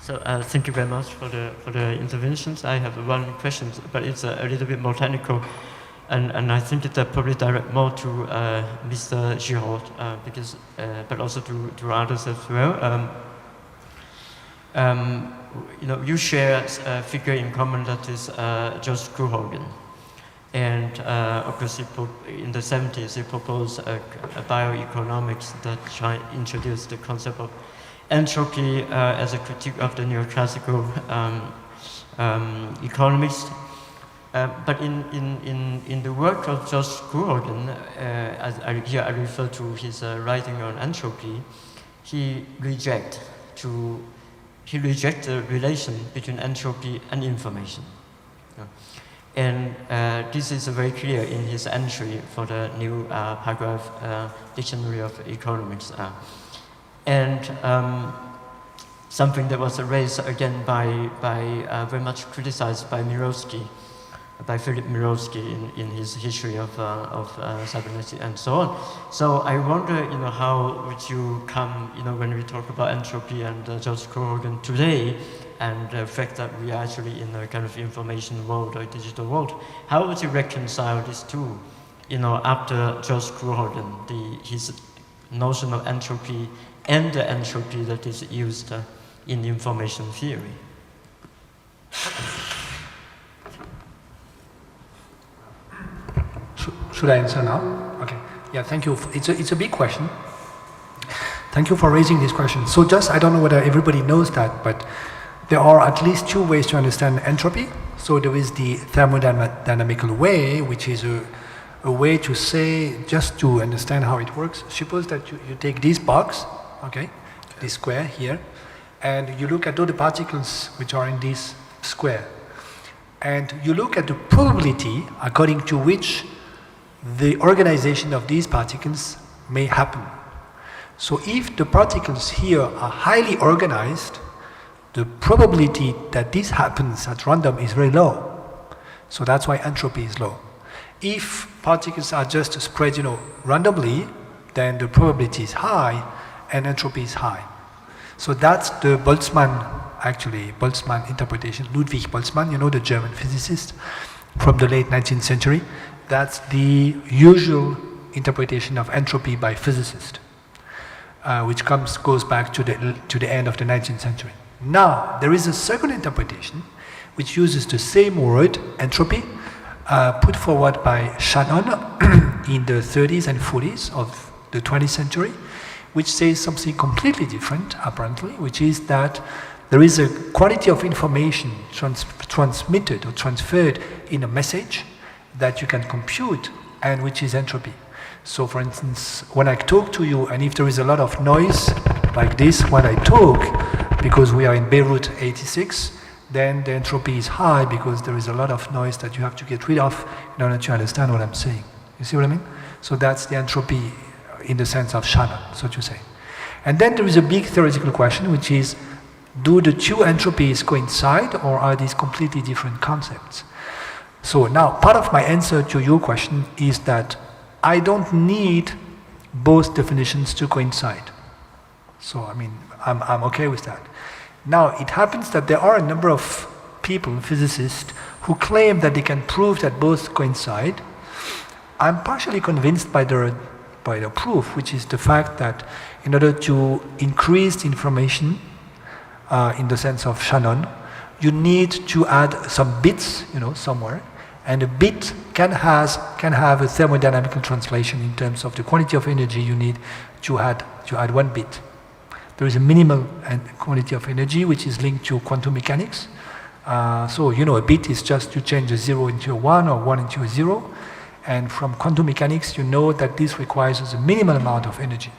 So thank you very much for the interventions. I have one question, but it's a little bit more technical, and I think it probably direct more to Mr. Giraud, because, but also to others as well. You know, you share a figure in common that is George Giraud. And of course, in the 70s, he proposed a bioeconomics that introduced the concept of entropy as a critique of the neoclassical economics. But in the work of George Giraud, here I refer to his writing on entropy, he rejects the relation between entropy and information. And this is very clear in his entry for the new paragraph Dictionary of Economics. And something that was raised again by very much criticized by Mirowski, by Philip Mirowski in his history of cybernetics and so on. So I wonder, you know, how would you come, you know, when we talk about entropy and George Giraud today, and the fact that we are actually in a kind of information world or digital world, how would you reconcile these two? You know, after George Giraud, his notion of entropy and the entropy that is used in information theory. Should I answer now? Okay. Yeah, thank you. It's a big question. Thank you for raising this question. So just, I don't know whether everybody knows that, but there are at least two ways to understand entropy. So there is the thermodynamical way, which is a way to say, just to understand how it works. Suppose that you take this box, okay, this square here, and you look at all the particles which are in this square. And you look at the probability according to which the organization of these particles may happen. So if the particles here are highly organized, the probability that this happens at random is very low. So that's why entropy is low. If particles are just spread, you know, randomly, then the probability is high and entropy is high. So that's the Boltzmann interpretation. Ludwig Boltzmann, you know, the German physicist from the late 19th century. That's the usual interpretation of entropy by physicists, which goes back to the end of the 19th century. Now, there is a second interpretation which uses the same word, entropy, put forward by Shannon in the 30s and 40s of the 20th century, which says something completely different, apparently, which is that there is a quantity of information transmitted or transferred in a message that you can compute, and which is entropy. So, for instance, when I talk to you, and if there is a lot of noise, like this, when I talk, because we are in Beirut 86, then the entropy is high because there is a lot of noise that you have to get rid of in order to understand what I'm saying. You see what I mean? So that's the entropy in the sense of Shannon, so to say. And then there is a big theoretical question, which is, do the two entropies coincide, or are these completely different concepts? So now, part of my answer to your question is that I don't need both definitions to coincide. So, I mean, I'm okay with that. Now, it happens that there are a number of people, physicists, who claim that they can prove that both coincide. I'm partially convinced by the proof, which is the fact that in order to increase the information, in the sense of Shannon, you need to add some bits, you know, somewhere, and a bit can have a thermodynamical translation in terms of the quantity of energy you need to add one bit. There is a minimal quantity of energy which is linked to quantum mechanics. So, you know, a bit is just to change a 0 into a 1 or 1 into a 0. And from quantum mechanics, you know that this requires a minimal amount of energy.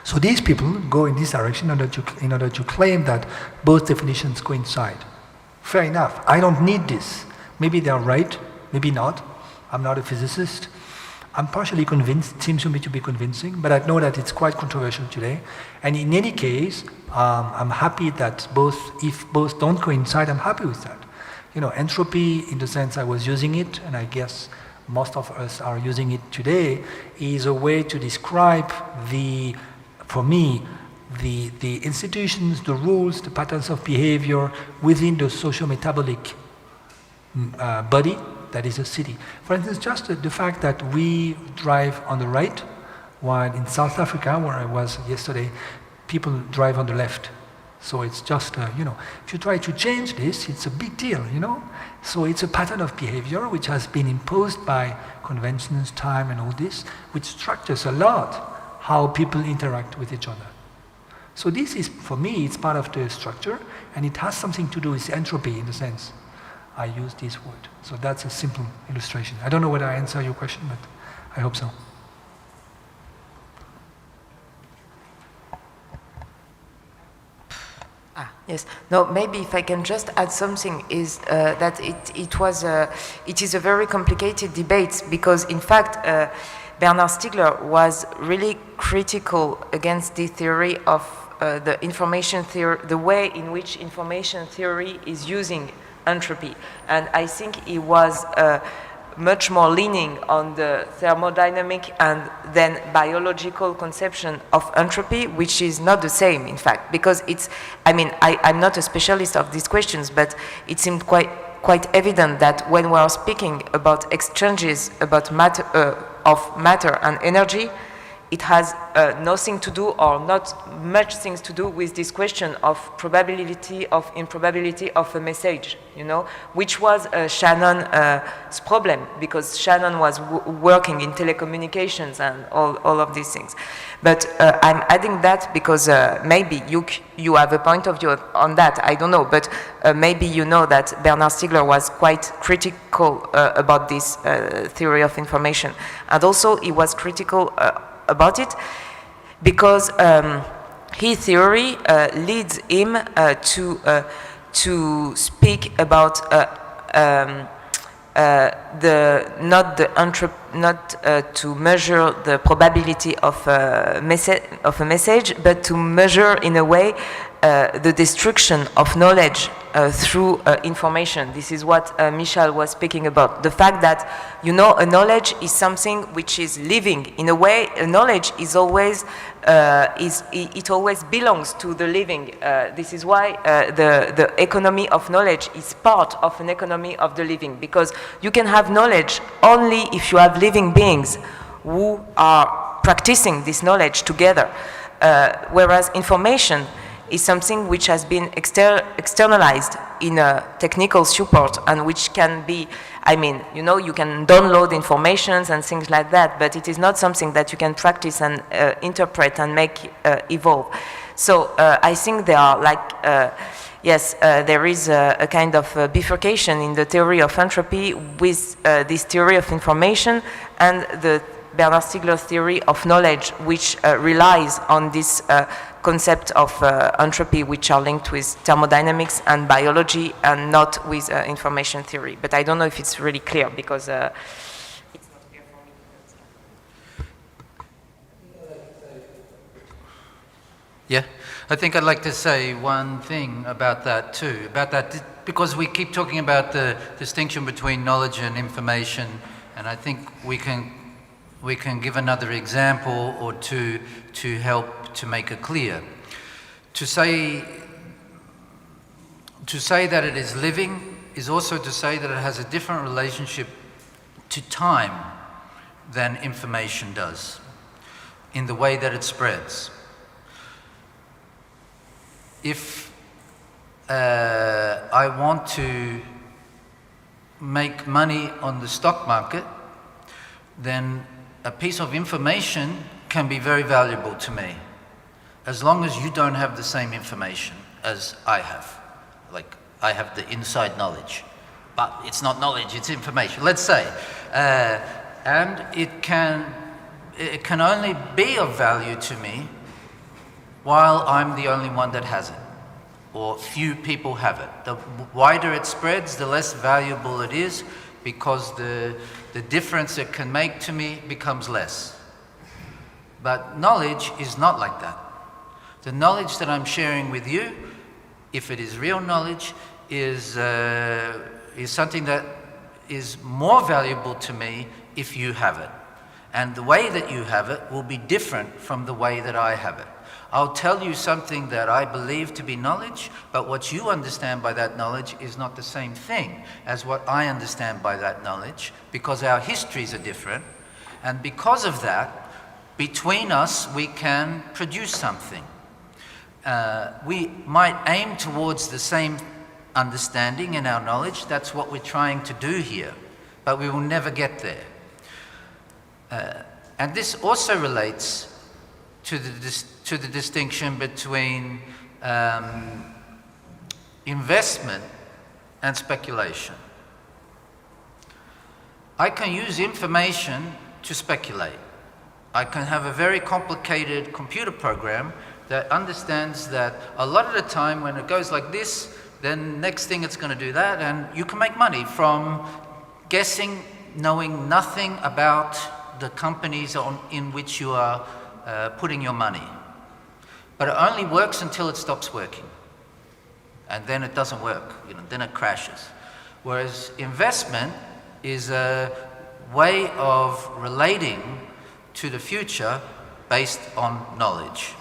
So these people go in this direction in order to claim that both definitions coincide. Fair enough. I don't need this. Maybe they are right, maybe not. I'm not a physicist. I'm partially convinced, it seems to me to be convincing, but I know that it's quite controversial today. And in any case, I'm happy that if both don't coincide, I'm happy with that. You know, entropy, in the sense I was using it, and I guess most of us are using it today, is a way to describe for me, the institutions, the rules, the patterns of behavior within the socio-metabolic body that is a city. For instance, just the fact that we drive on the right, while in South Africa, where I was yesterday, people drive on the left. So it's just, if you try to change this, it's a big deal, So it's a pattern of behavior which has been imposed by conventions, time, and all this, which structures a lot how people interact with each other. So this is, for me, it's part of the structure, and it has something to do with entropy in the sense I use this word. So that's a simple illustration. I don't know whether I answer your question, but I hope so. Yes. No, maybe if I can just add something is that it is a very complicated debate because in fact Bernard Stiegler was really critical against the theory of the information theory, the way in which information theory is using entropy, and I think he was much more leaning on the thermodynamic and then biological conception of entropy, which is not the same, in fact, because it's, I'm not a specialist of these questions, but it seemed quite evident that when we are speaking about exchanges about matter and energy, it has nothing to do or not much things to do with this question of probability of improbability of a message, which was Shannon's problem, because Shannon was working in telecommunications and all of these things. But I'm adding that because maybe you have a point of view on that, I don't know, but maybe you know that Bernard Stiegler was quite critical about this theory of information. And also he was critical about it because his theory leads him to speak about to measure the probability of a message, but to measure in a way the destruction of knowledge through information. This is what Michał was speaking about. The fact that, a knowledge is something which is living. In a way, a knowledge is always, it always belongs to the living. This is why the economy of knowledge is part of an economy of the living, because you can have knowledge only if you have living beings who are practicing this knowledge together, whereas information is something which has been externalized in a technical support and which can be, you can download informations and things like that, but it is not something that you can practice and interpret and make evolve. So I think there are there is a kind of bifurcation in the theory of entropy with this theory of information and the Bernard Stiegler theory of knowledge, which relies on this concept of entropy, which are linked with thermodynamics and biology and not with information theory. But I don't know if it's really clear because it's not clear for me. Yeah, I think I'd like to say one thing about that too, because we keep talking about the distinction between knowledge and information, and I think we can give another example or two to help to make it clear. To say that it is living is also to say that it has a different relationship to time than information does, in the way that it spreads. If I want to make money on the stock market, then a piece of information can be very valuable to me, as long as you don't have the same information as I have. Like, I have the inside knowledge, but it's not knowledge, it's information, let's say. And it can only be of value to me while I'm the only one that has it, or few people have it. The wider it spreads, the less valuable it is, because the difference it can make to me becomes less. But knowledge is not like that. The knowledge that I'm sharing with you, if it is real knowledge, is something that is more valuable to me if you have it. And the way that you have it will be different from the way that I have it. I'll tell you something that I believe to be knowledge, but what you understand by that knowledge is not the same thing as what I understand by that knowledge, because our histories are different. And because of that, between us, we can produce something. We might aim towards the same understanding in our knowledge. That's what we're trying to do here, but we will never get there. And this also relates to the distinction between investment and speculation. I can use information to speculate. I can have a very complicated computer program that understands that a lot of the time when it goes like this, then next thing it's going to do that, and you can make money from guessing, knowing nothing about the companies in which you are putting your money. But it only works until it stops working. And then it doesn't work, then it crashes. Whereas investment is a way of relating to the future based on knowledge.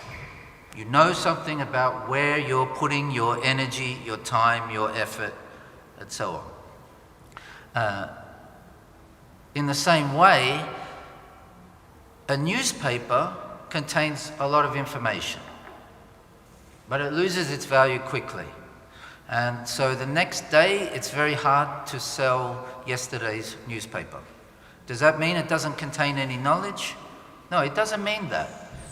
You know something about where you're putting your energy, your time, your effort, and so on. In the same way, a newspaper contains a lot of information, but it loses its value quickly. And so the next day, it's very hard to sell yesterday's newspaper. Does that mean it doesn't contain any knowledge? No, it doesn't mean that.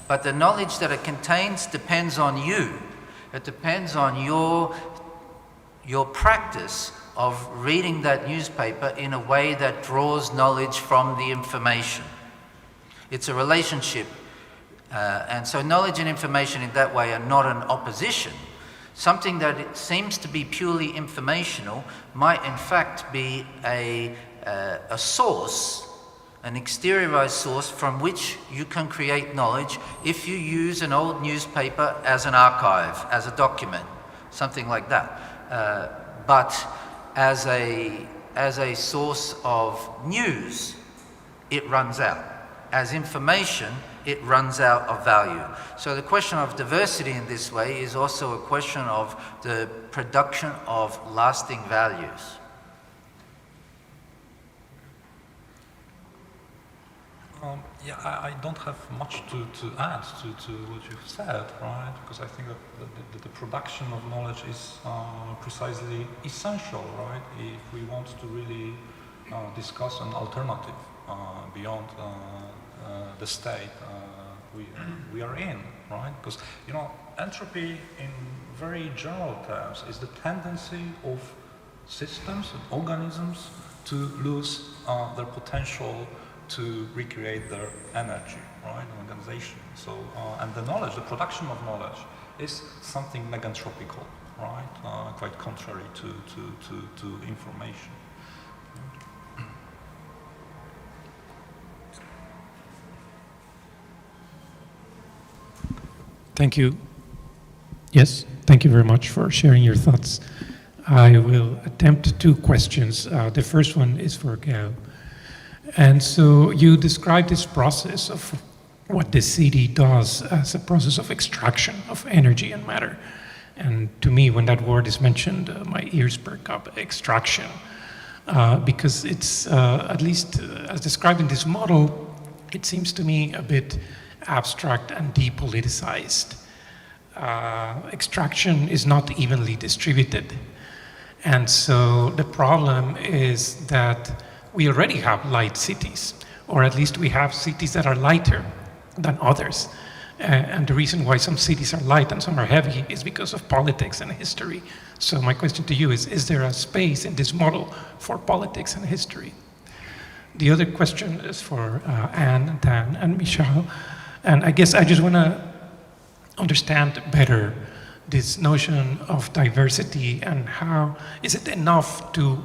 But the knowledge that it contains depends on you. It depends on your practice of reading that newspaper in a way that draws knowledge from the information. It's a relationship. And so knowledge and information in that way are not an opposition. Something that it seems to be purely informational might in fact be a source, an exteriorized source from which you can create knowledge if you use an old newspaper as an archive, as a document, something like that. But as a source of news, it runs out. As information, it runs out of value. So the question of diversity in this way is also a question of the production of lasting values. Yeah, I don't have much to add to what you've said, right? Because I think that the production of knowledge is precisely essential, right? If we want to really discuss an alternative beyond the state we are in, right? Because, entropy in very general terms is the tendency of systems and organisms to lose their potential to recreate their energy, right, organization. So, and the knowledge, the production of knowledge is something megantropical, right, quite contrary to information. Thank you. Yes, thank you very much for sharing your thoughts. I will attempt 2 questions. The first one is for Gaël. And so you described this process of what the city does as a process of extraction of energy and matter. And to me, when that word is mentioned, my ears perk up, extraction, because it's, at least as described in this model, it seems to me a bit abstract and depoliticized. Extraction is not evenly distributed. And so the problem is that we already have light cities, or at least we have cities that are lighter than others. And the reason why some cities are light and some are heavy is because of politics and history. So my question to you is there a space in this model for politics and history? The other question is for Anne, Dan, and Michał. And I guess I just want to understand better this notion of diversity and how is it enough to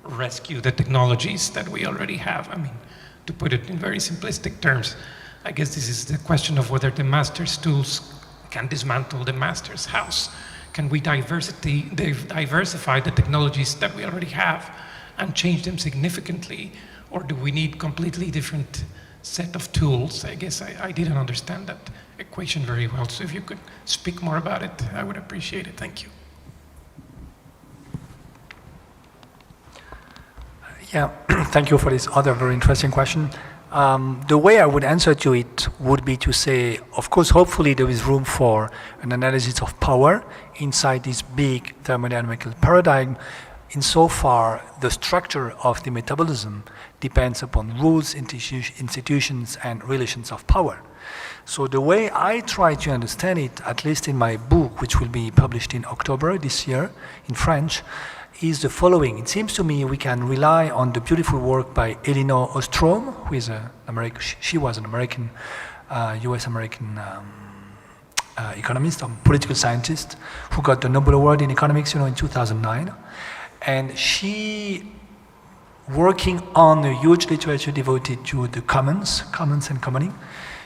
rescue the technologies that we already have? I mean, to put it in very simplistic terms, I guess this is the question of whether the master's tools can dismantle the master's house. Can we diversify the technologies that we already have and change them significantly? Or do we need completely different set of tools. I guess I didn't understand that equation very well. So if you could speak more about it, I would appreciate it. Thank you. Yeah, thank you for this other very interesting question. The way I would answer to it would be to say, of course, hopefully there is room for an analysis of power inside this big thermodynamical paradigm. Insofar, the structure of the metabolism depends upon rules, institutions, and relations of power. So the way I try to understand it, at least in my book, which will be published in October this year in French, is the following. It seems to me we can rely on the beautiful work by Elinor Ostrom, who is she was an American, US-American economist, or political scientist, who got the Nobel Award in economics, in 2009. And she, working on a huge literature devoted to the commons and commoning,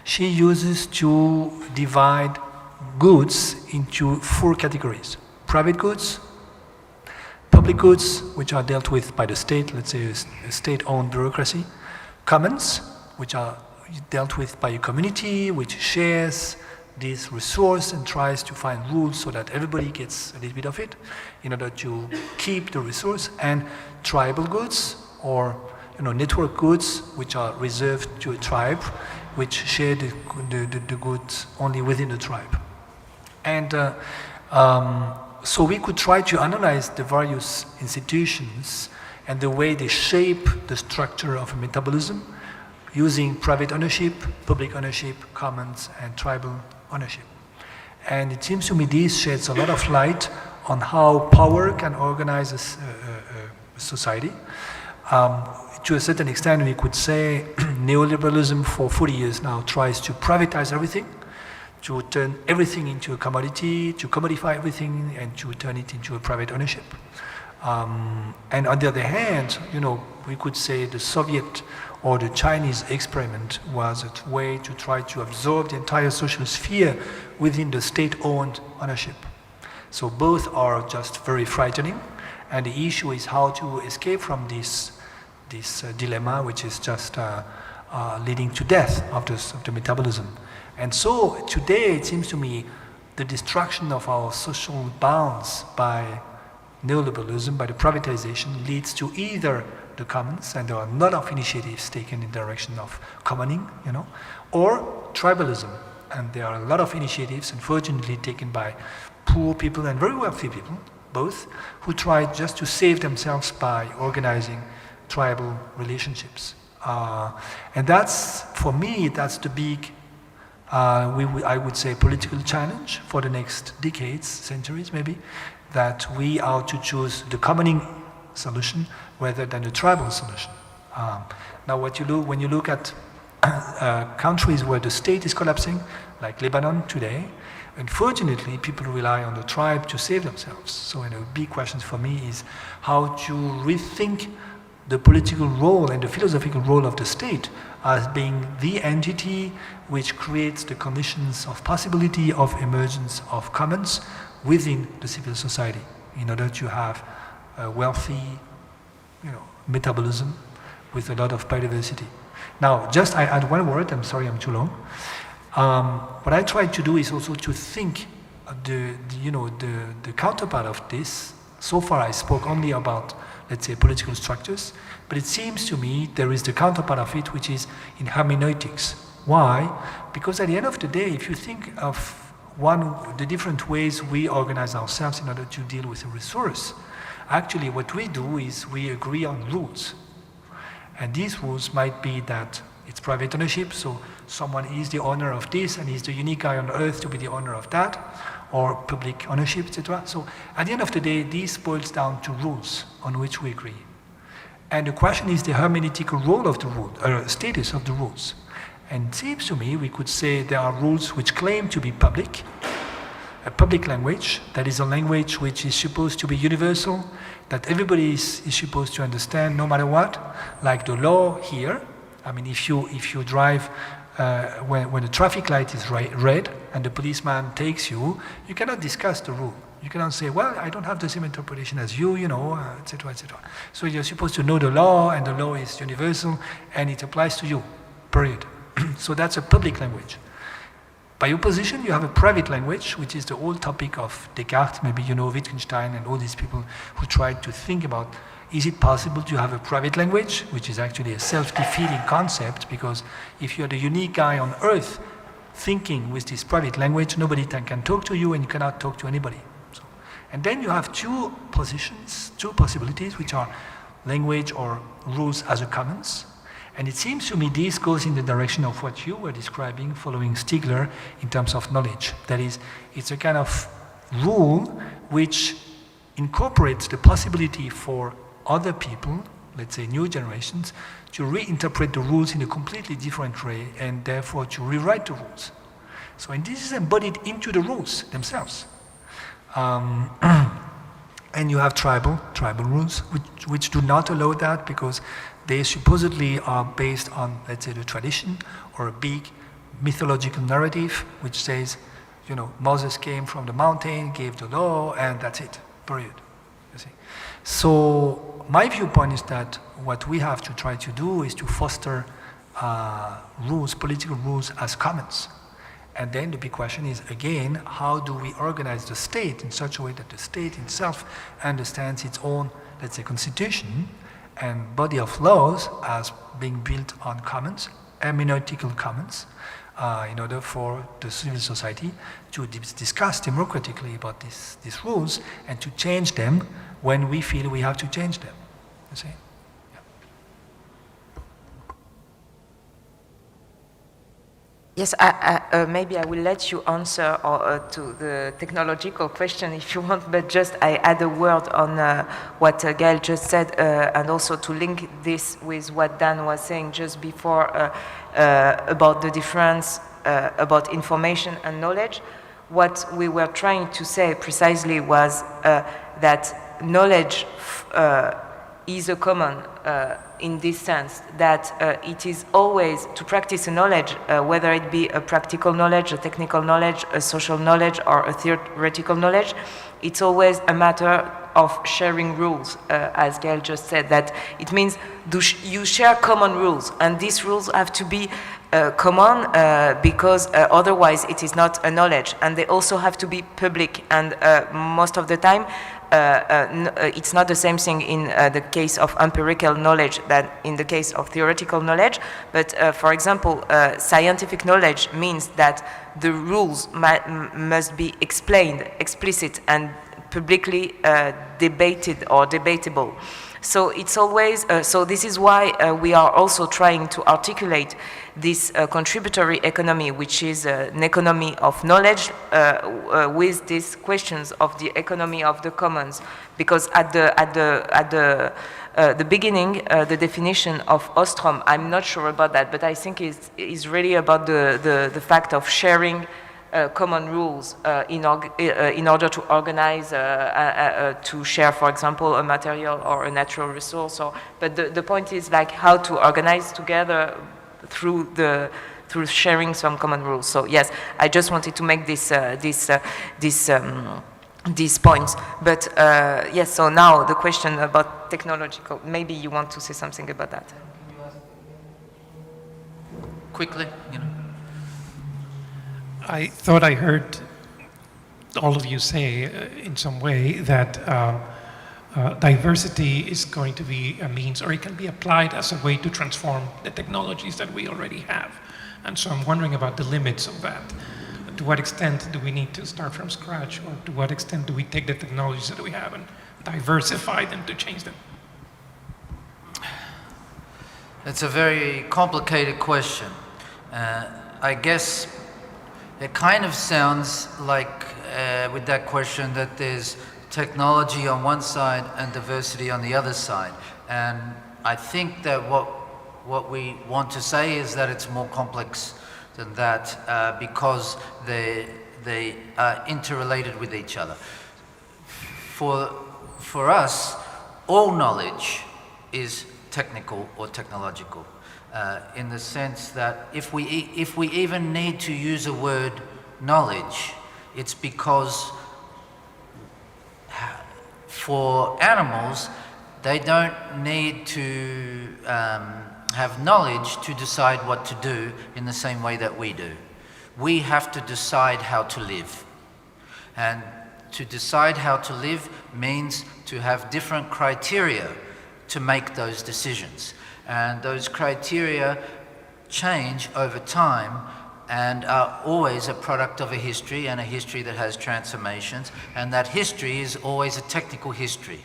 she uses to divide goods into 4 categories. Private goods, public goods, which are dealt with by the state, let's say a state-owned bureaucracy. Commons, which are dealt with by a community, which shares this resource and tries to find rules so that everybody gets a little bit of it in order to keep the resource. And tribal goods, or network goods, which are reserved to a tribe, which share the goods only within the tribe. And so we could try to analyze the various institutions and the way they shape the structure of a metabolism using private ownership, public ownership, commons, and tribal ownership. And it seems to me this sheds a lot of light on how power can organize a society. To a certain extent, we could say neoliberalism for 40 years now tries to privatize everything, to turn everything into a commodity, to commodify everything, and to turn it into a private ownership. And on the other hand, we could say the Soviet or the Chinese experiment was a way to try to absorb the entire social sphere within the state-owned ownership. So both are just very frightening, and the issue is how to escape from this dilemma, which is just leading to death of the metabolism. And so today, it seems to me, the destruction of our social bounds by neoliberalism, by the privatization, leads to either the commons, and there are a lot of initiatives taken in the direction of commoning, or tribalism. And there are a lot of initiatives, unfortunately, taken by poor people and very wealthy people, both, who try just to save themselves by organizing tribal relationships. And that's, for me, that's the big, I would say, political challenge for the next decades, centuries maybe, that we are to choose the commoning solution rather than the tribal solution. Now, when you look at countries where the state is collapsing, like Lebanon today, unfortunately, people rely on the tribe to save themselves. So, big questions for me is how to rethink the political role and the philosophical role of the state as being the entity which creates the conditions of possibility of emergence of commons within the civil society in order to have a wealthy, metabolism with a lot of biodiversity. Now, just I add one word, I'm sorry I'm too long. What I try to do is also to think the counterpart of this. So far I spoke only about, let's say, political structures, but it seems to me there is the counterpart of it, which is in hermeneutics. Why? Because at the end of the day, if you think of the different ways we organize ourselves in order to deal with a resource, actually what we do is we agree on rules. And these rules might be that it's private ownership, so someone is the owner of this and he's the unique guy on earth to be the owner of that, or public ownership, etc. So at the end of the day, this boils down to rules on which we agree. And the question is the hermeneutical role of the rule, status of the rules. And it seems to me we could say there are rules which claim to be public, a public language, that is a language which is supposed to be universal, that everybody is supposed to understand no matter what, like the law here. I mean, if you drive when the traffic light is red and the policeman takes you, you cannot discuss the rule. You cannot say, well, I don't have the same interpretation as you, etc., etc. So you're supposed to know the law, and the law is universal, and it applies to you. period. So that's a public language. By opposition, you have a private language, which is the old topic of Descartes, maybe you know Wittgenstein and all these people who tried to think about, is it possible to have a private language, which is actually a self-defeating concept, because if you're the unique guy on earth thinking with this private language, nobody can talk to you and you cannot talk to anybody. So, and then you have two positions, two possibilities, which are language or rules as a commons. And it seems to me this goes in the direction of what you were describing following Stigler in terms of knowledge. That is, it's a kind of rule which incorporates the possibility for other people, let's say new generations, to reinterpret the rules in a completely different way and therefore to rewrite the rules. So, and this is embodied into the rules themselves. And you have tribal rules, which do not allow that because they supposedly are based on, let's say, the tradition or a big mythological narrative which says, you know, Moses came from the mountain, gave the law, and that's it, period. You see? So my viewpoint is that what we have to try to do is to foster rules, political rules as commons. And then the big question is, again, how do we organize the state in such a way that the state itself understands its own, let's say, constitution and body of laws as being built on commons, hermeneutical commons, in order for the civil society to discuss democratically about these rules and to change them when we feel we have to change them. You see? Yes, maybe I will let you answer to the technological question if you want, but just I add a word on what Gaël just said, and also to link this with what Dan was saying just before about the difference about information and knowledge. What we were trying to say precisely was that knowledge is a common in this sense, that it is always to practice a knowledge, whether it be a practical knowledge, a technical knowledge, a social knowledge, or a theoretical knowledge, it's always a matter of sharing rules, as Gaël just said, that it means you share common rules, and these rules have to be common because otherwise it is not a knowledge, and they also have to be public, and most of the time it's not the same thing in the case of empirical knowledge than in the case of theoretical knowledge, but for example, scientific knowledge means that the rules must be explained, explicit, and publicly debated or debatable. So it's always, so this is why we are also trying to articulate this contributory economy, which is an economy of knowledge with these questions of the economy of the commons. Because at the beginning, the definition of Ostrom, I'm not sure about that, but I think is really about the fact of sharing common rules in order to organize, to share, for example, a material or a natural resource. But the point is like how to organize together through sharing some common rules. So yes, I just wanted to make these points. But yes, so now the question about technological. Maybe you want to say something about that. Quickly, you know. I thought I heard all of you say in some way that diversity is going to be a means, or it can be applied as a way to transform the technologies that we already have. And so I'm wondering about the limits of that. To what extent do we need to start from scratch, or to what extent do we take the technologies that we have and diversify them to change them? It's a very complicated question. I guess it kind of sounds like, with that question, that there's technology on one side and diversity on the other side. And I think that what we want to say is that it's more complex than that because they are interrelated with each other. For us, all knowledge is technical or technological. In the sense that if we even need to use a word knowledge, it's because for animals, They don't need to have knowledge to decide what to do in the same way that we do. We have to decide how to live. And to decide how to live means to have different criteria to make those decisions. And those criteria change over time and are always a product of a history, and a history that has transformations, and that history is always a technical history.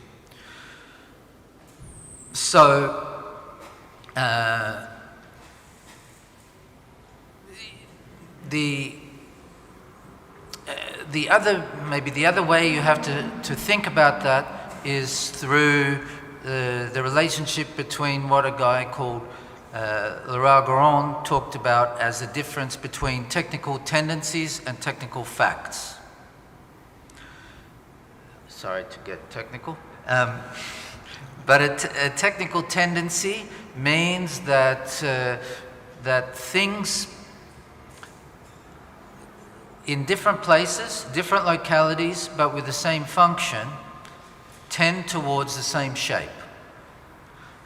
So, the other way you have to think about that is through the relationship between what a guy called Reorganise talked about as the difference between technical tendencies and technical facts. Sorry to get technical. But a technical tendency means that things in different places, different localities, but with the same function, tend towards the same shape.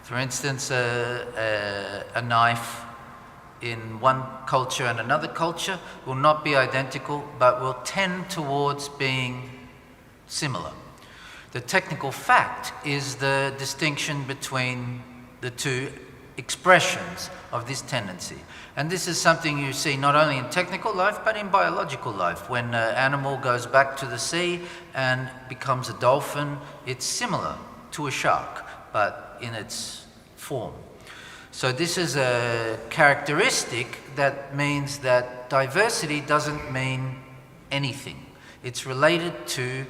For instance, a knife in one culture and another culture will not be identical, but will tend towards being similar. The technical fact is the distinction between the two expressions of this tendency. And this is something you see not only in technical life, but in biological life. When an animal goes back to the sea and becomes a dolphin, it's similar to a shark, but in its form. So this is a characteristic that means that diversity doesn't mean anything. It's related to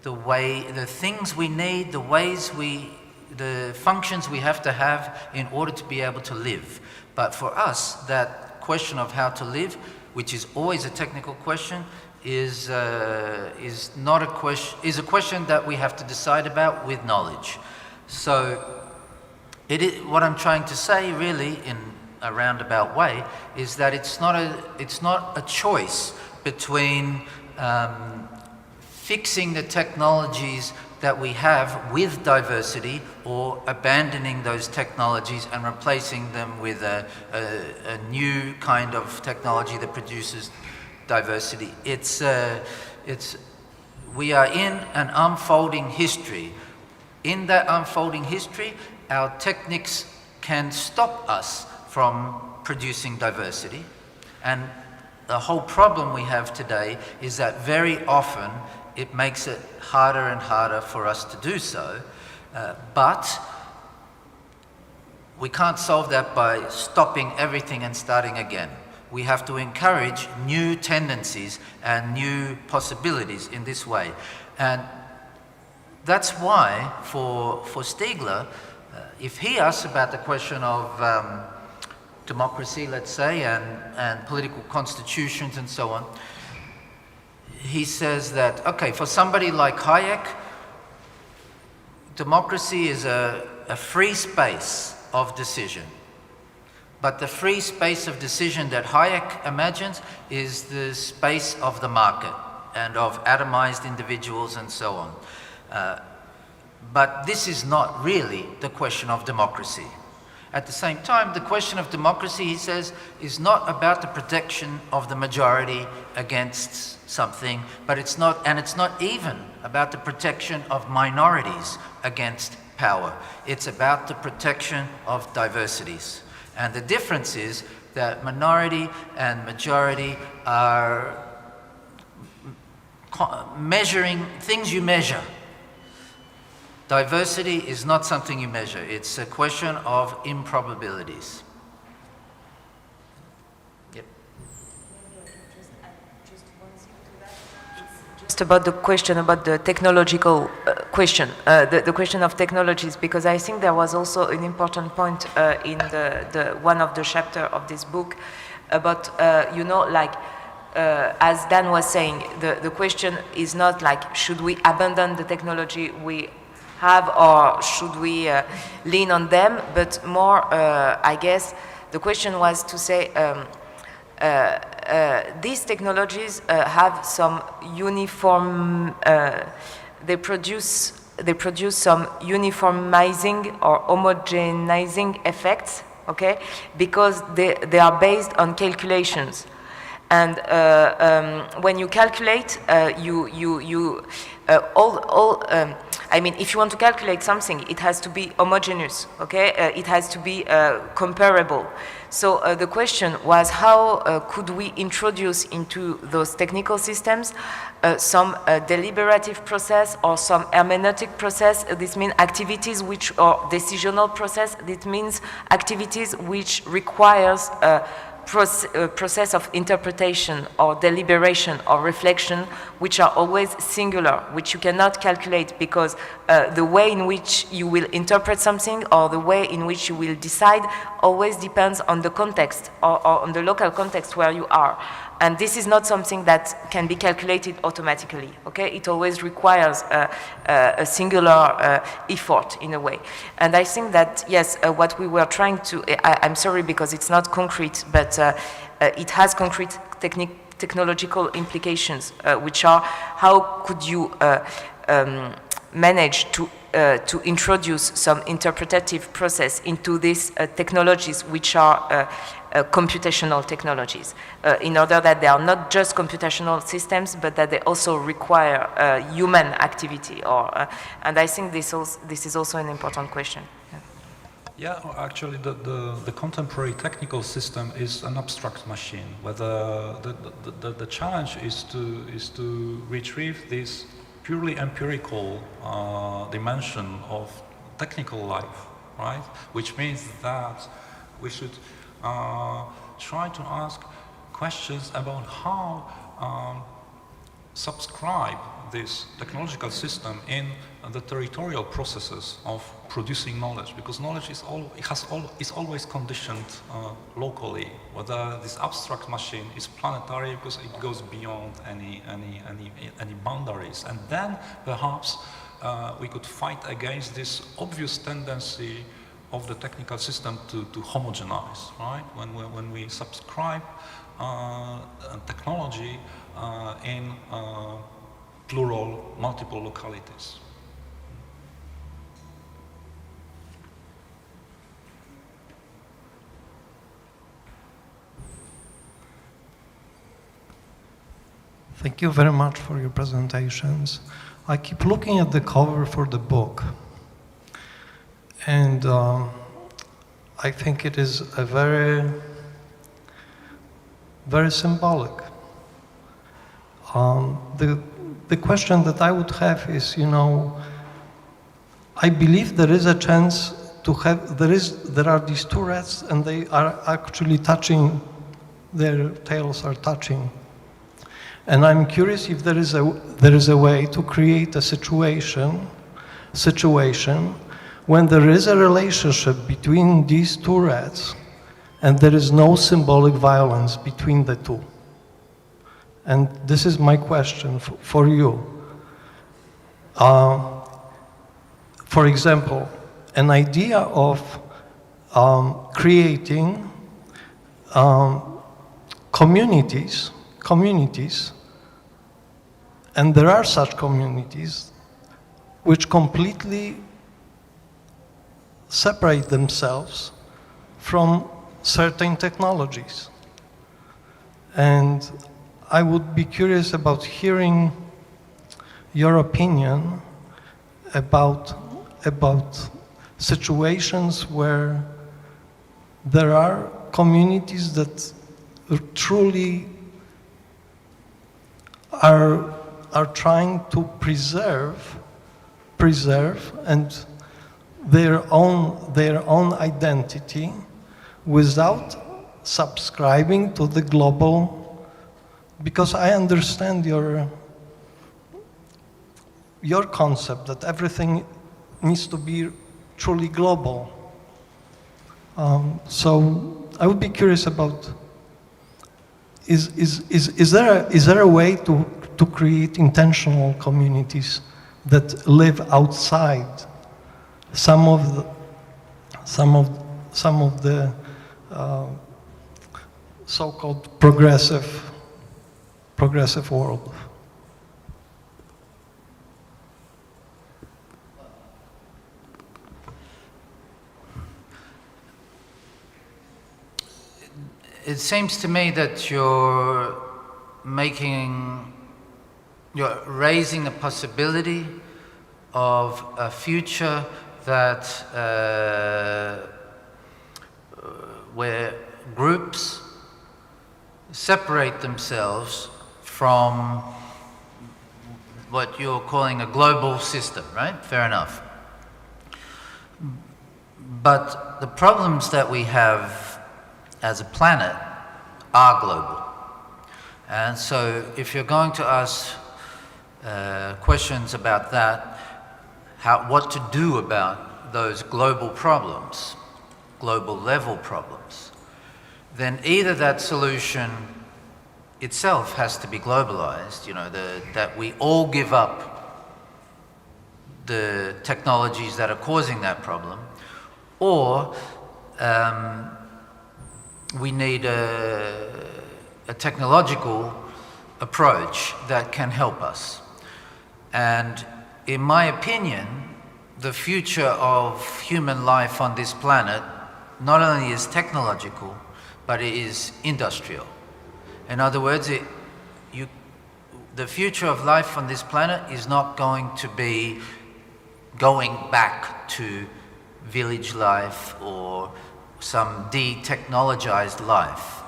the things we need, the functions we have to have in order to be able to live. But for us, that question of how to live, which is always a technical question, is a question that we have to decide about with knowledge. So what I'm trying to say really in a roundabout way is that it's not a choice between fixing the technologies that we have with diversity or abandoning those technologies and replacing them with a new kind of technology that produces diversity. We are in an unfolding history. In that unfolding history, our techniques can stop us from producing diversity. And the whole problem we have today is that very often it makes it harder and harder for us to do so, but we can't solve that by stopping everything and starting again. We have to encourage new tendencies and new possibilities in this way. And that's why for Stiegler, if he asks about the question of democracy, let's say, and political constitutions and so on, he says that, okay, for somebody like Hayek, democracy is a free space of decision. But the free space of decision that Hayek imagines is the space of the market and of atomized individuals and so on. But this is not really the question of democracy. At the same time, the question of democracy, he says, is not about the protection of the majority against something, but it's not even about the protection of minorities against power. It's about the protection of diversities. And the difference is that minority and majority are measuring things you measure. Diversity is not something you measure. It's a question of improbabilities. Yep. Just about the question about the technological question, the question of technologies, because I think there was also an important point in the one of the chapter of this book about, as Dan was saying, the question is not like, should we abandon the technology we have or should we lean on them, but more, I guess, the question was to say these technologies have some uniform, they produce they produce some uniformizing or homogenizing effects, okay, because they are based on calculations. And when you calculate, I mean, if you want to calculate something, it has to be homogeneous, okay? It has to be comparable. So the question was, how could we introduce into those technical systems some deliberative process or some hermeneutic process? This means activities which are decisional process. This means activities which requires process of interpretation or deliberation or reflection, which are always singular, which you cannot calculate, because the way in which you will interpret something or the way in which you will decide always depends on the context or on the local context where you are. And this is not something that can be calculated automatically, okay? It always requires a singular effort in a way. And I think that, yes, what we were trying to, I'm sorry because it's not concrete, but it has concrete technological implications, which are, how could you manage to introduce some interpretative process into these technologies, which are computational technologies, in order that they are not just computational systems, but that they also require human activity. And I think this is also an important question. Yeah, actually, the contemporary technical system is an abstract machine. Whether the challenge is to retrieve this purely empirical dimension of technical life, right? Which means that we should try to ask questions about how subscribe this technological system in the territorial processes of producing knowledge, because knowledge is always conditioned locally. Whether this abstract machine is planetary, because it goes beyond any boundaries, and then perhaps we could fight against this obvious tendency of the technical system to homogenize, right? When we subscribe technology in plural, multiple localities. Thank you very much for your presentations. I keep looking at the cover for the book, and I think it is a very, very symbolic. The question that I would have is, I believe there is a chance to have, there are these two rats and they are actually touching, their tails are touching. And I'm curious if there is a way to create a situation when there is a relationship between these two rats and there is no symbolic violence between the two. And this is my question for you. For example, an idea of creating communities, and there are such communities which completely separate themselves from certain technologies. And I would be curious about hearing your opinion about situations where there are communities that truly are trying to preserve and their own identity without subscribing to the global. Because I understand your concept that everything needs to be truly global. So I would be curious about, is there a way to create intentional communities that live outside some of the so-called progressive world? it seems to me that you're raising the possibility of a future that where groups separate themselves from what you're calling a global system, right? Fair enough. But the problems that we have as a planet are global. And so if you're going to ask questions about that, what to do about those global problems, global level problems, then either that solution itself has to be globalized, you know, that we all give up the technologies that are causing that problem, or we need a technological approach that can help us. And in my opinion, the future of human life on this planet not only is technological, but it is industrial. In other words, the future of life on this planet is not going to be going back to village life or some de-technologized life.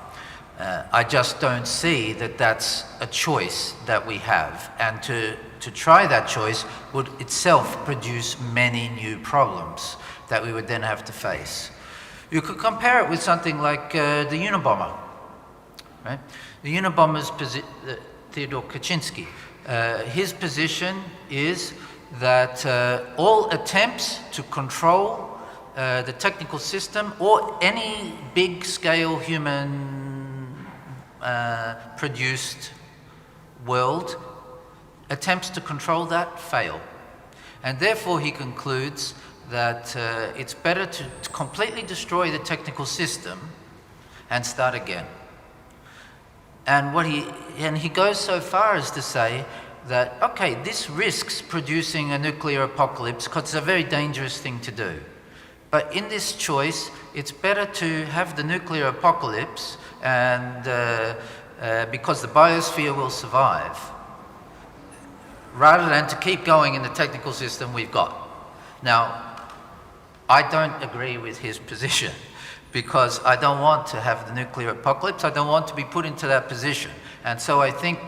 I just don't see that that's a choice that we have. And to try that choice would itself produce many new problems that we would then have to face. You could compare it with something like the Unabomber, right? The Unabomber's Theodore Kaczynski, his position is that all attempts to control the technical system or any big-scale human produced world, attempts to control that fail. And therefore he concludes that it's better to completely destroy the technical system and start again. And he goes so far as to say that, okay, this risks producing a nuclear apocalypse because it's a very dangerous thing to do. But in this choice, it's better to have the nuclear apocalypse and because the biosphere will survive, rather than to keep going in the technical system we've got. Now, I don't agree with his position because I don't want to have the nuclear apocalypse. I don't want to be put into that position. And so I think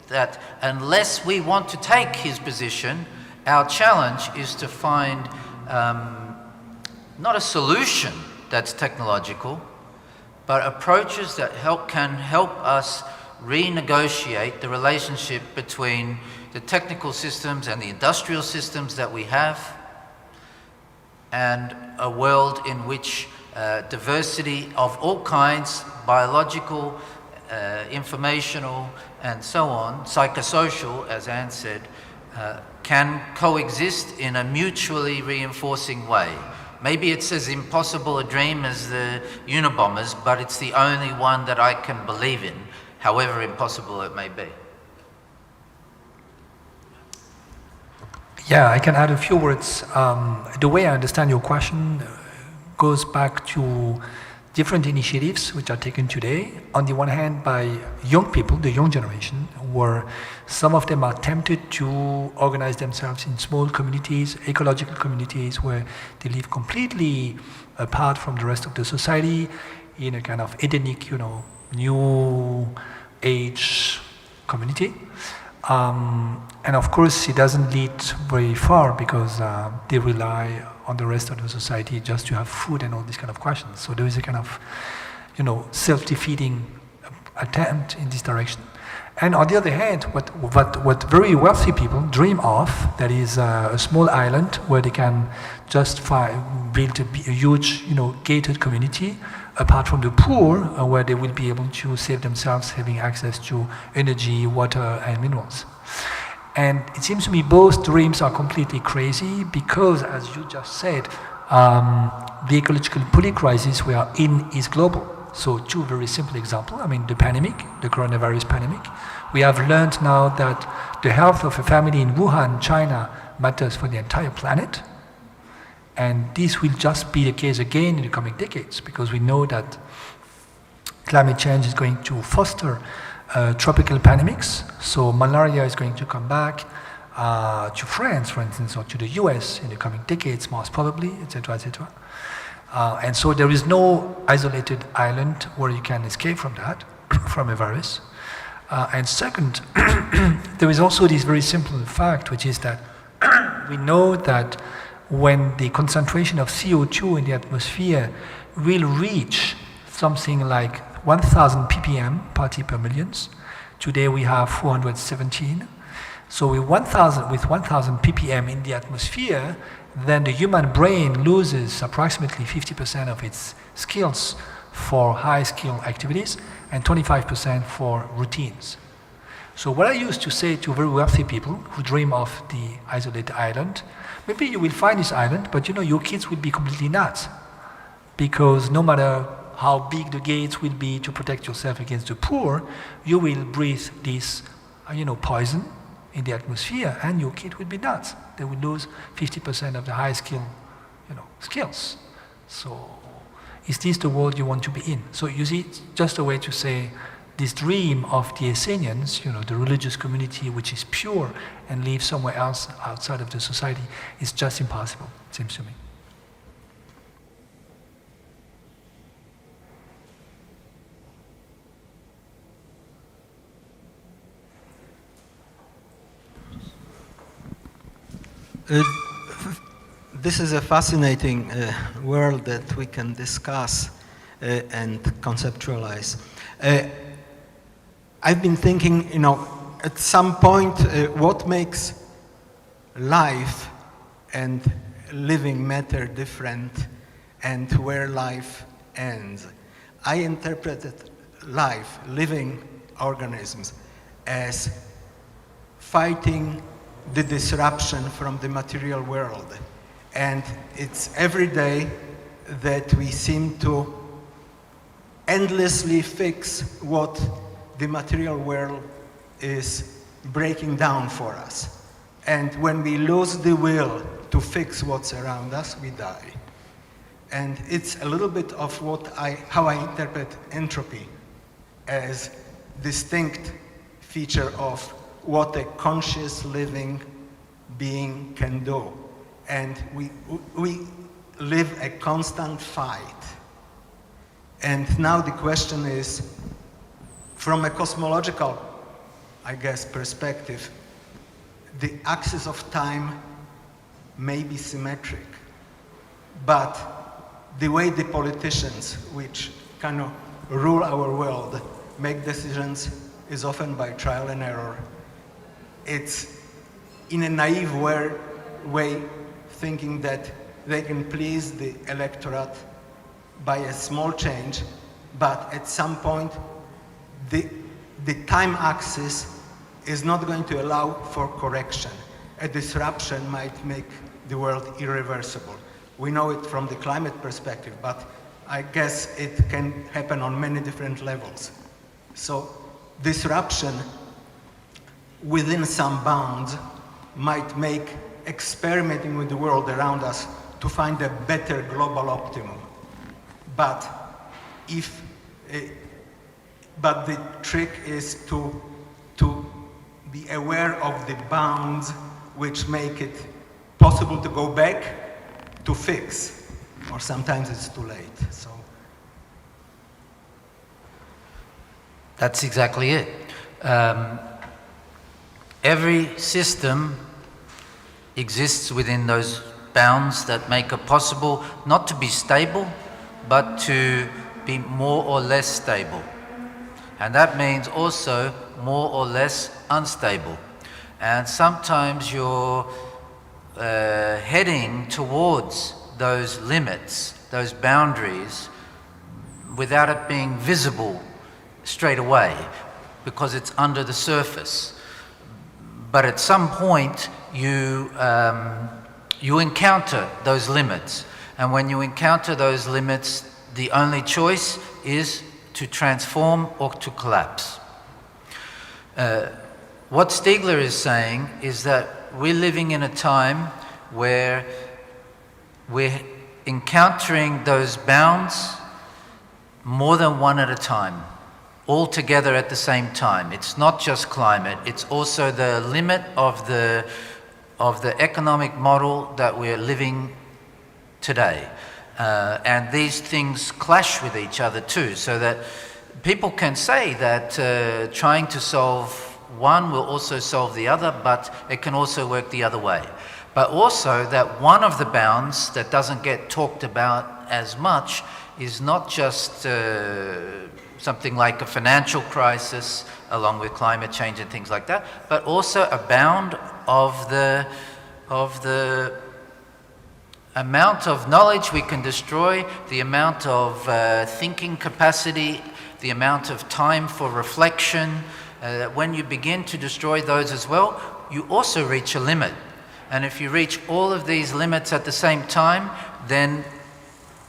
that unless we want to take his position, our challenge is to find not a solution that's technological, but approaches that can help us renegotiate the relationship between the technical systems and the industrial systems that we have, and a world in which diversity of all kinds, biological, informational, and so on, psychosocial, as Anne said, can coexist in a mutually reinforcing way. Maybe it's as impossible a dream as the Unabombers, but it's the only one that I can believe in, however impossible it may be. Yeah, I can add a few words. The way I understand your question goes back to different initiatives which are taken today. On the one hand, by young people, the young generation, where some of them are tempted to organize themselves in small communities, ecological communities, where they live completely apart from the rest of the society in a kind of Edenic, new age community. And of course, it doesn't lead very far because they rely on the rest of the society just to have food and all these kind of questions. So there is a kind of, self-defeating attempt in this direction. And on the other hand, what very wealthy people dream of, that is a small island where they can just build a huge, gated community, apart from the poor, where they will be able to save themselves, having access to energy, water, and minerals. And it seems to me both dreams are completely crazy because, as you just said, the ecological polycrisis we are in is global. So two very simple examples. The pandemic, the coronavirus pandemic. We have learned now that the health of a family in Wuhan, China, matters for the entire planet. And this will just be the case again in the coming decades, because we know that climate change is going to foster tropical pandemics. So malaria is going to come back to France, for instance, or to the US in the coming decades, most probably, etc., etc. And so there is no isolated island where you can escape from that, from a virus. And second, there is also this very simple fact, which is that we know that when the concentration of CO2 in the atmosphere will reach something like 1,000 ppm, parts per million. Today we have 417. So with 1,000 ppm in the atmosphere, then the human brain loses approximately 50% of its skills for high-skill activities and 25% for routines. So what I used to say to very wealthy people who dream of the isolated island, maybe you will find this island, but your kids will be completely nuts, because no matter how big the gates will be to protect yourself against the poor, you will breathe this, poison in the atmosphere, and your kid will be nuts. They will lose 50% of the high skill, skills. So, is this the world you want to be in? So you see, it's just a way to say, this dream of the Essenians, the religious community which is pure and lives somewhere else outside of the society, is just impossible, it seems to me. This is a fascinating world that we can discuss and conceptualize. I've been thinking, at some point, what makes life and living matter different, and where life ends. I interpreted life, living organisms, as fighting the disruption from the material world. And it's every day that we seem to endlessly fix what the material world is breaking down for us. And when we lose the will to fix what's around us, we die. And it's a little bit of how I interpret entropy as distinct feature of what a conscious living being can do. And we live a constant fight. And now the question is, from a cosmological, perspective, the axis of time may be symmetric, but the way the politicians, which kind of rule our world, make decisions is often by trial and error. It's in a naive way thinking that they can please the electorate by a small change, but at some point the time axis is not going to allow for correction. A disruption might make the world irreversible. We know it from the climate perspective, but I guess it can happen on many different levels. So disruption within some bounds might make experimenting with the world around us to find a better global optimum. But the trick is to be aware of the bounds which make it possible to go back to fix, or sometimes it's too late. So that's exactly it. Every system exists within those bounds that make it possible not to be stable, but to be more or less stable. And that means also more or less unstable. And sometimes you're heading towards those limits, those boundaries, without it being visible straight away, because it's under the surface. But at some point, you encounter those limits. And when you encounter those limits, the only choice is to transform or to collapse. What Stiegler is saying is that we're living in a time where we're encountering those bounds more than one at a time, all together at the same time. It's not just climate, it's also the limit of the economic model that we're living today. And these things clash with each other too, so that people can say that trying to solve one will also solve the other, but it can also work the other way. But also that one of the bounds that doesn't get talked about as much is not just something like a financial crisis along with climate change and things like that, but also a bound of the amount of knowledge we can destroy, the amount of thinking capacity, the amount of time for reflection. When you begin to destroy those as well, you also reach a limit. And if you reach all of these limits at the same time, then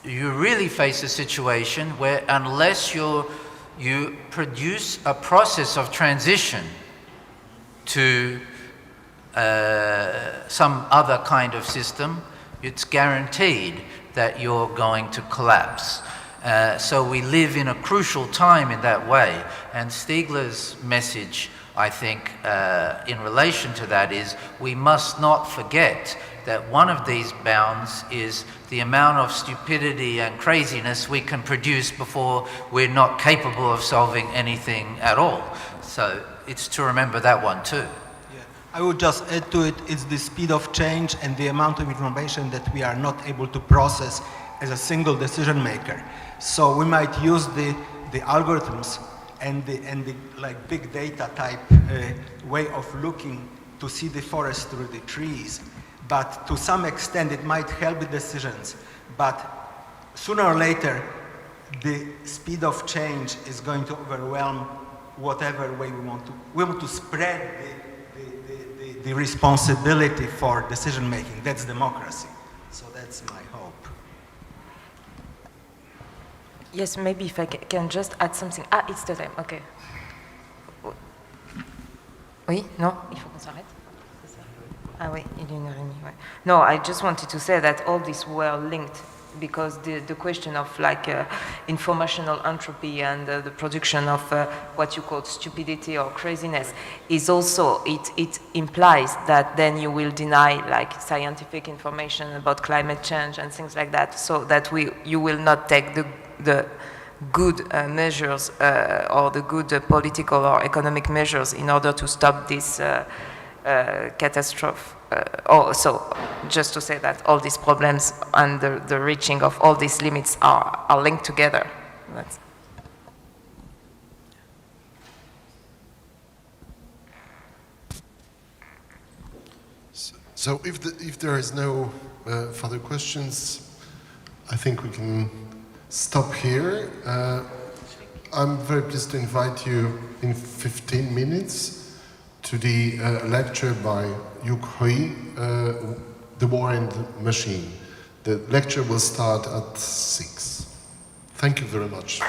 you really face a situation where unless you produce a process of transition to some other kind of system, it's guaranteed that you're going to collapse. So we live in a crucial time in that way. And Stiegler's message, I think, in relation to that is we must not forget that one of these bounds is the amount of stupidity and craziness we can produce before we're not capable of solving anything at all. So it's to remember that one too. I would just add to it, it's the speed of change and the amount of information that we are not able to process as a single decision maker. So we might use the algorithms and the like big data type way of looking to see the forest through the trees. But to some extent it might help the decisions. But sooner or later, the speed of change is going to overwhelm whatever way we want to. We want to spread the responsibility for decision making. That's democracy. So that's my hope. Yes, maybe if I can just add something. Ah, it's the time, okay. Oui, non, il faut qu'on s'arrête. Ah oui, il est 1h30, ouais. No, I just wanted to say that all these were linked because the question of like informational entropy and the production of what you call stupidity or craziness is also, it implies that then you will deny like scientific information about climate change and things like that, so that you will not take the good measures or the good political or economic measures in order to stop this catastrophe. So, just to say that all these problems and the reaching of all these limits are linked together. So if there is no further questions, I think we can stop here. I'm very pleased to invite you in 15 minutes to the lecture by Yuk Hui, The War and the Machine. The lecture will start at 6. Thank you very much.